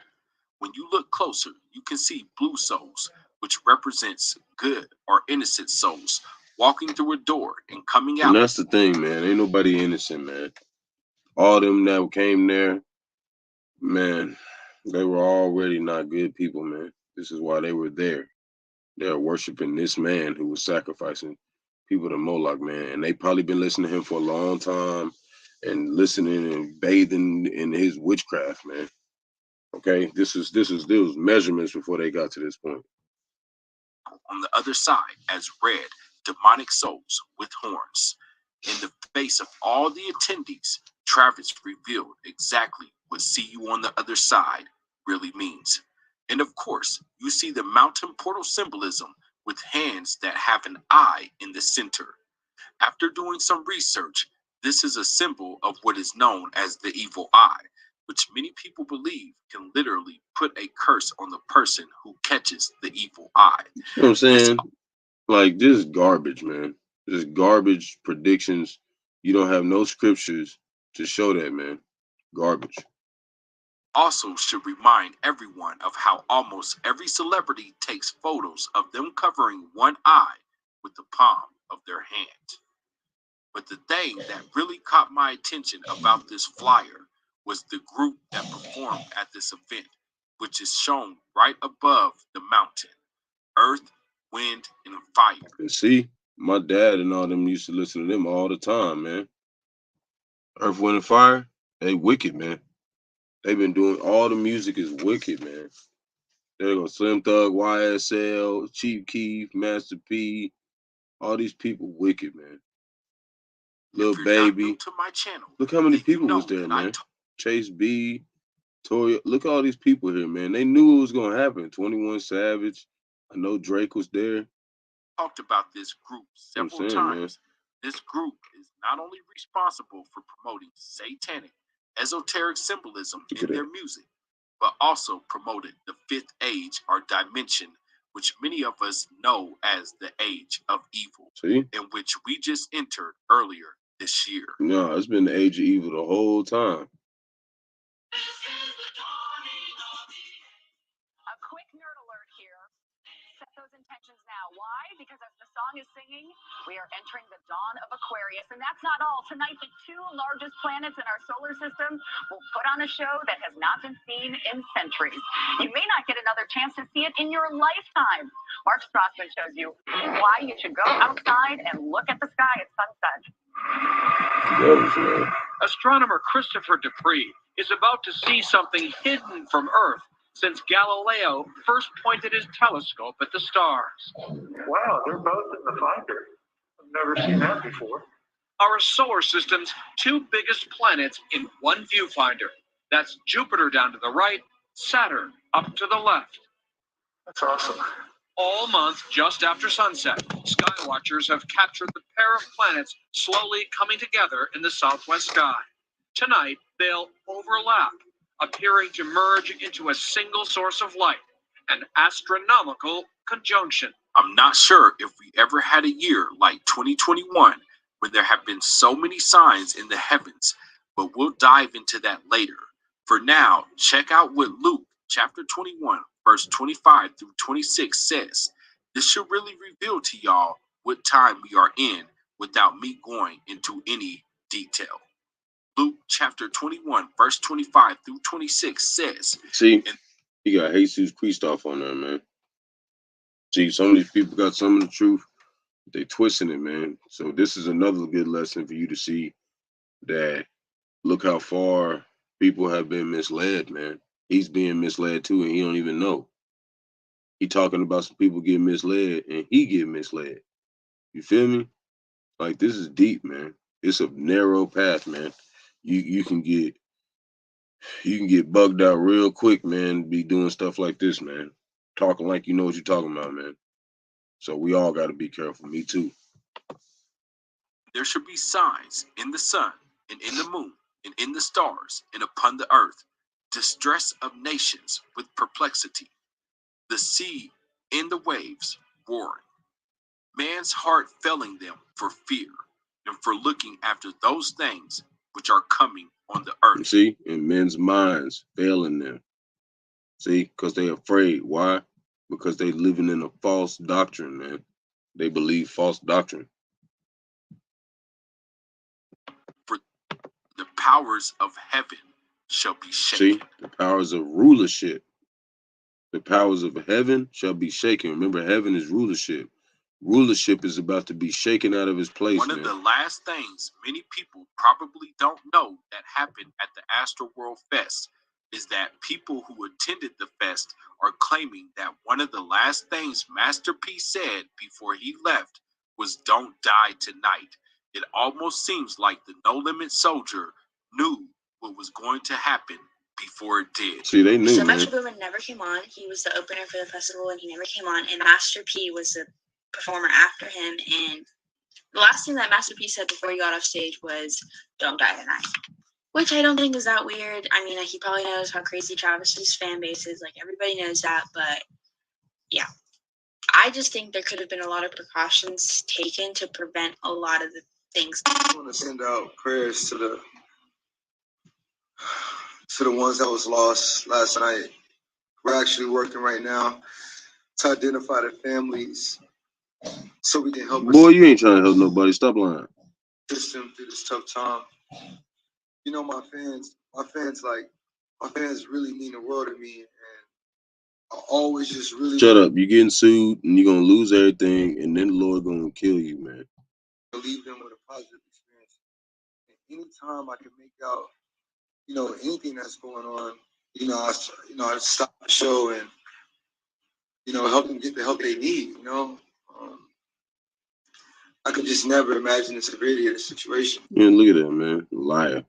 When you look closer, you can see blue souls, which represents good or innocent souls, walking through a door and coming out. And that's the thing, man. Ain't nobody innocent, man. All them that came there, man, they were already not good people, man. This is why they were there. They're worshiping this man who was sacrificing people to Moloch, man. And they probably been listening to him for a long time and listening and bathing in his witchcraft, man. Okay, this was measurements before they got to this point. On the other side, as red, demonic souls with horns. In the face of all the attendees, Travis revealed exactly what "see you on the other side" really means. And of course, you see the mountain portal symbolism with hands that have an eye in the center. After doing some research, this is a symbol of what is known as the evil eye, which many people believe can literally put a curse on the person who catches the evil eye. You know what I'm saying? Like, this is garbage, man. This is garbage predictions. You don't have no scriptures to show that, man. Garbage. Also should remind everyone of how almost every celebrity takes photos of them covering one eye with the palm of their hand. But the thing that really caught my attention about this flyer was the group that performed at this event, which is shown right above the mountain: Earth, Wind, and Fire. And see, my dad and all them used to listen to them all the time, man. Earth, Wind, and Fire, they wicked, man. They've been doing all the music is wicked, man. There go Slim Thug, YSL, Chief Keef, Master P, all these people wicked, man. Lil Baby. To my channel, look how many people was there, man. Chase B, Toya. Look at all these people here, man. They knew it was gonna happen. 21 Savage. I know Drake was there. Talked about this group several times. Man. This group is not only responsible for promoting satanic, esoteric symbolism in their music, but also promoted the fifth age or dimension, which many of us know as the age of evil, in which we just entered earlier this year. No, it's been the age of evil the whole time. A quick nerd alert here. Set those intentions now. Why? Because as the song is singing, we are entering the dawn of Aquarius. And that's not all. Tonight, the two largest planets in our solar system will put on a show that has not been seen in centuries. You may not get another chance to see it in your lifetime. Mark Strassman shows you why you should go outside and look at the sky at sunset. Astronomer Christopher Dupree is about to see something hidden from Earth since Galileo first pointed his telescope at the stars. Wow, they're both in the finder. I've never seen that before. Our solar system's two biggest planets in one viewfinder. That's Jupiter down to the right, Saturn up to the left. That's awesome. All month, just after sunset, skywatchers have captured the pair of planets slowly coming together in the southwest sky. Tonight, they'll overlap, appearing to merge into a single source of light, an astronomical conjunction. I'm not sure if we ever had a year like 2021 when there have been so many signs in the heavens, but we'll dive into that later. For now, check out what Luke chapter 21, verse 25 through 26 says. This should really reveal to y'all what time we are in without me going into any detail. Luke chapter 21, verse 25 through 26 says. See, you got Jesus Christoph on there, man. See, some of these people got some of the truth. They twisting it, man. So this is another good lesson for you to see that look how far People have been misled, man. He's being misled too, and he don't even know. He talking about some people getting misled, and he get misled. You feel me? Like, this is deep, man. It's a narrow path, man. You can get bugged out real quick, man. Be doing stuff like this, man. Talking like you know what you're talking about, man. So we all got to be careful. Me too. There should be signs in the sun and in the moon and in the stars and upon the earth, distress of nations with perplexity, the sea and the waves roaring, man's heart failing them for fear and for looking after those things which are coming on the earth. See, and men's minds failing them. See, because they afraid. Why? Because they living in a false doctrine, man. They believe false doctrine. For the powers of heaven shall be shaken. See, the powers of rulership. The powers of heaven shall be shaken. Remember, heaven is rulership. Rulership is about to be shaken out of his place, One man. of the last things many people probably don't know that happened at the Astroworld Fest is that people who attended the fest are claiming that one of the last things Master P said before he left was "Don't die tonight." It almost seems like the No Limit Soldier knew what was going to happen before it did. See, they knew, So man. Metro Boomin never came on. He was the opener for the festival, and he never came on. And Master P was the performer after him. And the last thing that Master P said before he got off stage was, "Don't die tonight." Which I don't think is that weird. I mean, he probably knows how crazy Travis's fan base is. Like, everybody knows that. But, yeah. I just think there could have been a lot of precautions taken to prevent a lot of the things. I want to send out prayers to the ones that was lost last night. We're actually working right now to identify the families so we can help. Boy, you ain't trying to help nobody. Stop lying. System through this tough time. You know, my fans really mean the world to me, and I always just really Shut up. You're getting sued, and you're gonna lose everything, and then the Lord gonna kill you, man. leave them with a positive experience. And anytime I can make out, you know, anything that's going on, I stop the show and, help them get the help they need, I could just never imagine the severity of the situation. Yeah, look at that, man. Liar.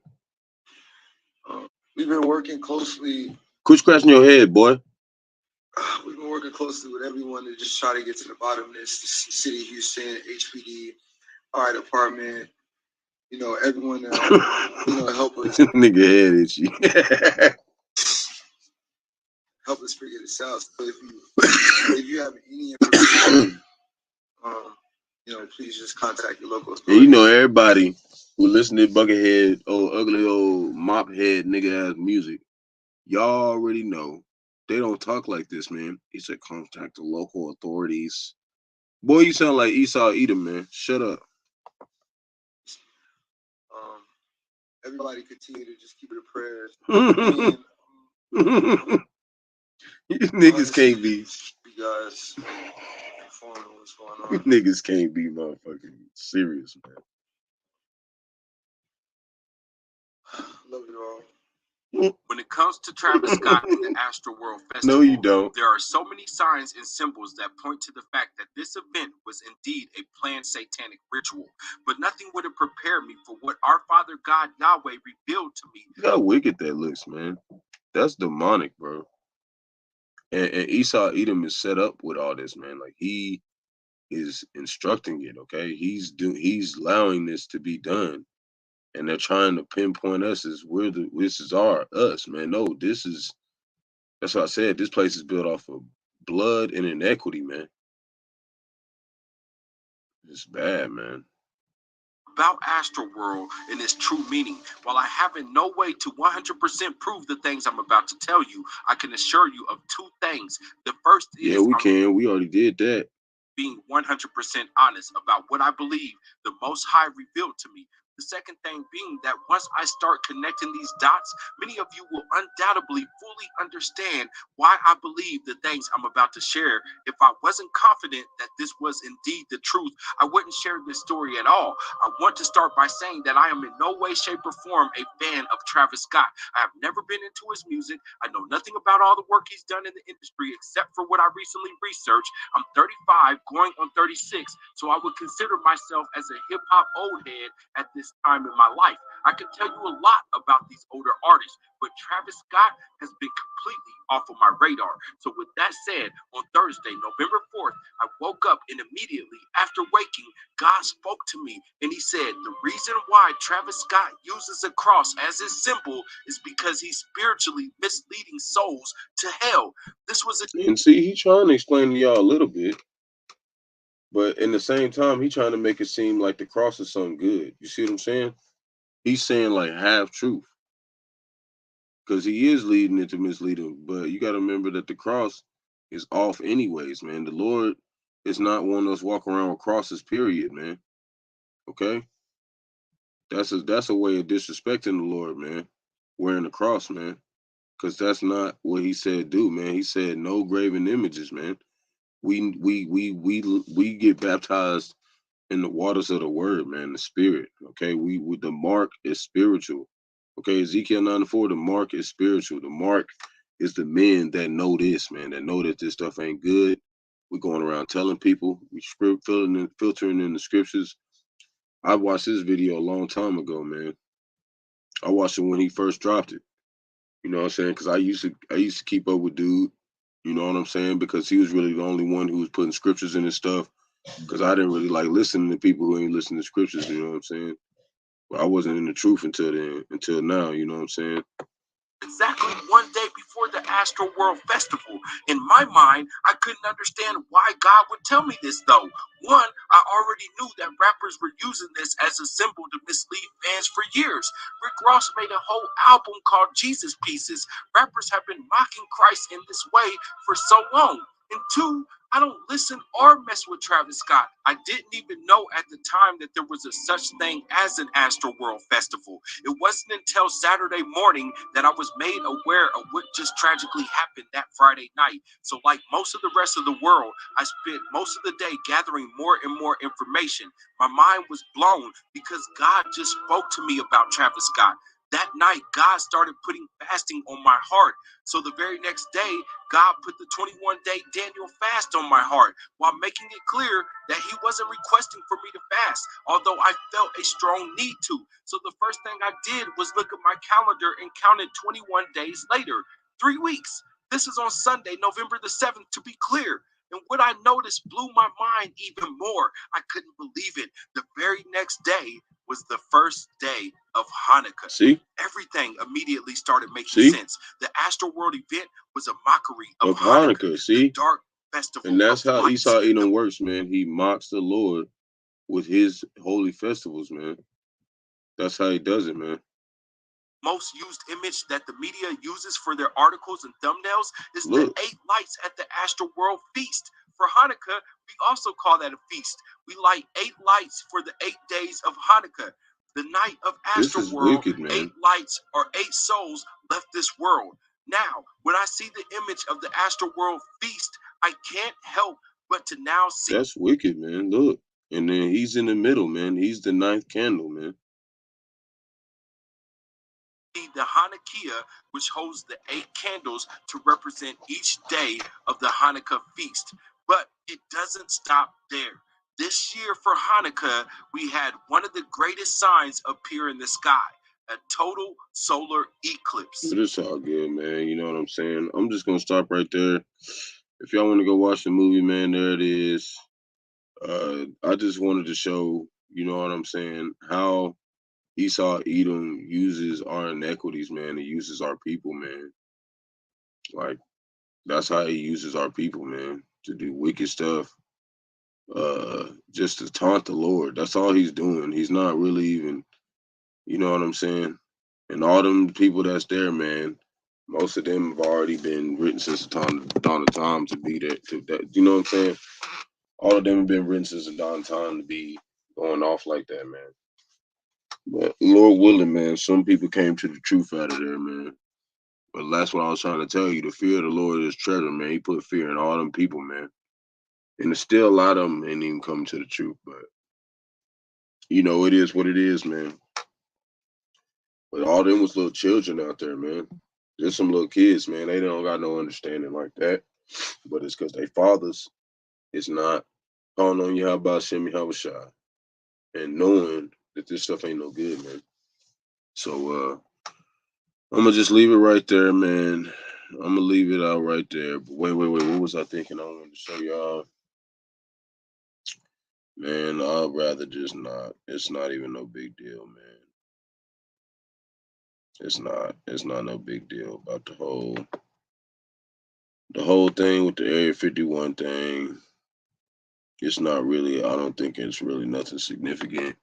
We've been working closely. Quit scratching your head, boy. We've been working closely with everyone to just try to get to the bottom of this. The city of Houston, HPD, fire department, everyone that, help us. Nigga head itchy. Help us figure this out. So if you have any information, please just contact your local authorities. And you know, everybody who listen to Buckethead, ugly old mop head nigga ass music, y'all already know they don't talk like this, man. He said contact the local authorities. Boy, you sound like Esau Edom, man. Shut up. Everybody continue to just keep it in prayers. These niggas can't be. You guys informing what's going on. Niggas can't be motherfucking serious, man. Love you all. When it comes to Travis Scott and the Astroworld Festival, No, you don't. There are so many signs and symbols that point to the fact that this event was indeed a planned satanic ritual. But nothing would have prepared me for what our Father God Yahweh revealed to me. Look how wicked that looks, man. That's demonic, bro. And Esau Edom is set up with all this, man. Like, he is instructing it, okay? He's allowing this to be done. And they're trying to pinpoint us as this is us, man. No, that's what I said. This place is built off of blood and inequity, man. It's bad, man. About Astroworld and its true meaning, while I have in no way to 100% prove the things I'm about to tell you, I can assure you of two things. The first is... Yeah, we can. We already did that. Being 100% honest about what I believe the Most High revealed to me. The second thing being that once I start connecting these dots, many of you will undoubtedly fully understand why I believe the things I'm about to share. If I wasn't confident that this was indeed the truth, I wouldn't share this story at all. I want to start by saying that I am in no way, shape, or form a fan of Travis Scott. I have never been into his music. I know nothing about all the work he's done in the industry except for what I recently researched. I'm 35, going on 36, so I would consider myself as a hip-hop old head at this time in my life. I can tell you a lot about these older artists, but Travis Scott has been completely off of my radar. So with that said, on Thursday, November 4th, I woke up and immediately after waking, God spoke to me and he said, the reason why Travis Scott uses a cross as his symbol is because he's spiritually misleading souls to hell. This was a... And see, he trying to explain to y'all a little bit, but in the same time, he trying to make it seem like the cross is something good. You see what I'm saying? He's saying like half truth, because he is leading into misleading. But you got to remember that the cross is off anyways, man. The Lord is not wanting us walk around with crosses, period, man. Okay? That's a way of disrespecting the Lord, man. Wearing the cross, man. Because that's not what he said do, man. He said no graven images, man. We get baptized in the waters of the word, man, the spirit. Okay, the mark is spiritual. Okay, Ezekiel 9:4, the mark is spiritual. The mark is the men that know this, man, that know that this stuff ain't good. We're going around telling people, we filtering in the scriptures. I watched this video a long time ago, man. I watched it when he first dropped it. You know what I'm saying? Because I used to keep up with dude. You know what I'm saying? Because he was really the only one who was putting scriptures in his stuff. Because I didn't really like listening to people who ain't listening to scriptures. You know what I'm saying? But I wasn't in the truth until now. You know what I'm saying? Exactly one day before the Astroworld Festival. In my mind, I couldn't understand why God would tell me this, though. One, I already knew that rappers were using this as a symbol to mislead fans for years. Rick Ross made a whole album called Jesus Pieces. Rappers have been mocking Christ in this way for so long. And two, I don't listen or mess with Travis Scott. I didn't even know at the time that there was a such thing as an Astroworld Festival. It wasn't until Saturday morning that I was made aware of what just tragically happened that Friday night. So like most of the rest of the world, I spent most of the day gathering more and more information. My mind was blown because God just spoke to me about Travis Scott. That night, God started putting fasting on my heart. So the very next day, God put the 21-day Daniel fast on my heart while making it clear that he wasn't requesting for me to fast, although I felt a strong need to. So the first thing I did was look at my calendar and counted 21 days later, 3 weeks. This is on Sunday, November the 7th, to be clear. And what I noticed blew my mind even more. I couldn't believe it. The very next day was the first day of Hanukkah. See? Everything immediately started making sense. The Astroworld event was a mockery of Hanukkah. See? The dark festival. And that's how lights. Esau Edom works, man. He mocks the Lord with his holy festivals, man. That's how he does it, man. Most used image that the media uses for their articles and thumbnails is the 8 lights at the Astroworld feast. For Hanukkah, we also call that a feast. We light 8 lights for the 8 days of Hanukkah. The night of Astroworld, 8 lights or 8 souls left this world. Now, when I see the image of the Astroworld feast, I can't help but to now see. That's wicked, man. Look. And then he's in the middle, man. He's the 9th candle, man. The Hanukkah, which holds the 8 candles to represent each day of the Hanukkah feast. But it doesn't stop there. This year for Hanukkah, we had one of the greatest signs appear in the sky, a total solar eclipse. But it's all good, man. You know what I'm saying? I'm just going to stop right there. If y'all want to go watch the movie, man, there it is. I just wanted to show, you know what I'm saying, how Esau Edom uses our inequities, man. He uses our people, man. Like, that's how he uses our people, man, to do wicked stuff. Just to taunt the Lord. That's all he's doing. He's not really even, you know what I'm saying? And all them people that's there, man, most of them have already been written since the dawn of time to be there. You know what I'm saying? All of them have been written since the dawn of time to be going off like that, man. But Lord willing, man, some people came to the truth out of there, man. But that's what I was trying to tell you. The fear of the Lord is treasure, man. He put fear in all them people, man. And there's still a lot of them ain't even coming to the truth. But, you know, it is what it is, man. But all them was little children out there, man. There's some little kids, man. They don't got no understanding like that. But it's because they fathers is not calling on Bahasham, Yahawashi, and knowing that this stuff ain't no good, man. So I'm gonna just leave it right there, man. I'm gonna leave it out right there. But wait. What was I thinking I wanted to show y'all? Man, I'd rather just not. It's not even no big deal, man. It's not no big deal about the whole thing with the Area 51 thing. It's not really, I don't think it's really nothing significant.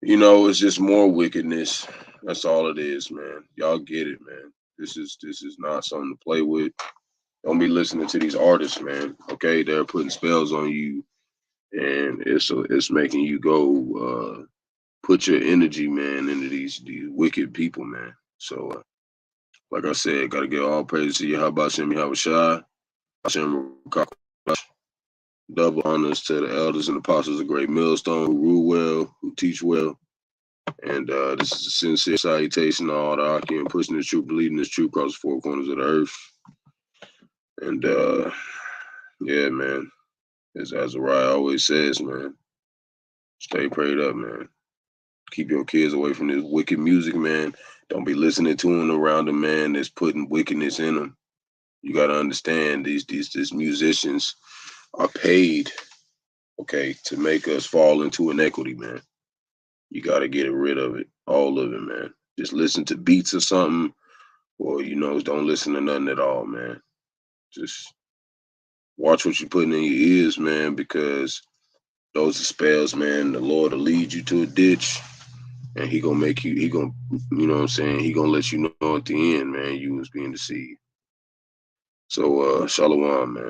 You know, it's just more wickedness. That's all it is, man. Y'all get it, man. This is not something to play with. Don't be listening to these artists, man. Okay, they're putting spells on you, and it's making you go put your energy, man, into these wicked people, man. So, like I said, gotta give all praise to Bahasham, Yahawashi, Hashem, double honors to the elders and apostles of Great Millstone who rule well, who teach well. And this is a sincere salutation to all the Aki and pushing the truth, believing this truth across the four corners of the earth. And yeah, man, as Azariah always says, man, stay prayed up, man. Keep your kids away from this wicked music, man. Don't be listening to them around them, man, that's putting wickedness in them. You got to understand these musicians are paid, okay, to make us fall into inequity, man. You got to get rid of it, all of it, man. Just listen to beats or something, or, you know, don't listen to nothing at all, man. Just watch what you're putting in your ears, man, because those are spells, man. The Lord will lead you to a ditch, and he gonna make you, you know what I'm saying? He gonna let you know at the end, man, you was being deceived. So, shalom, man.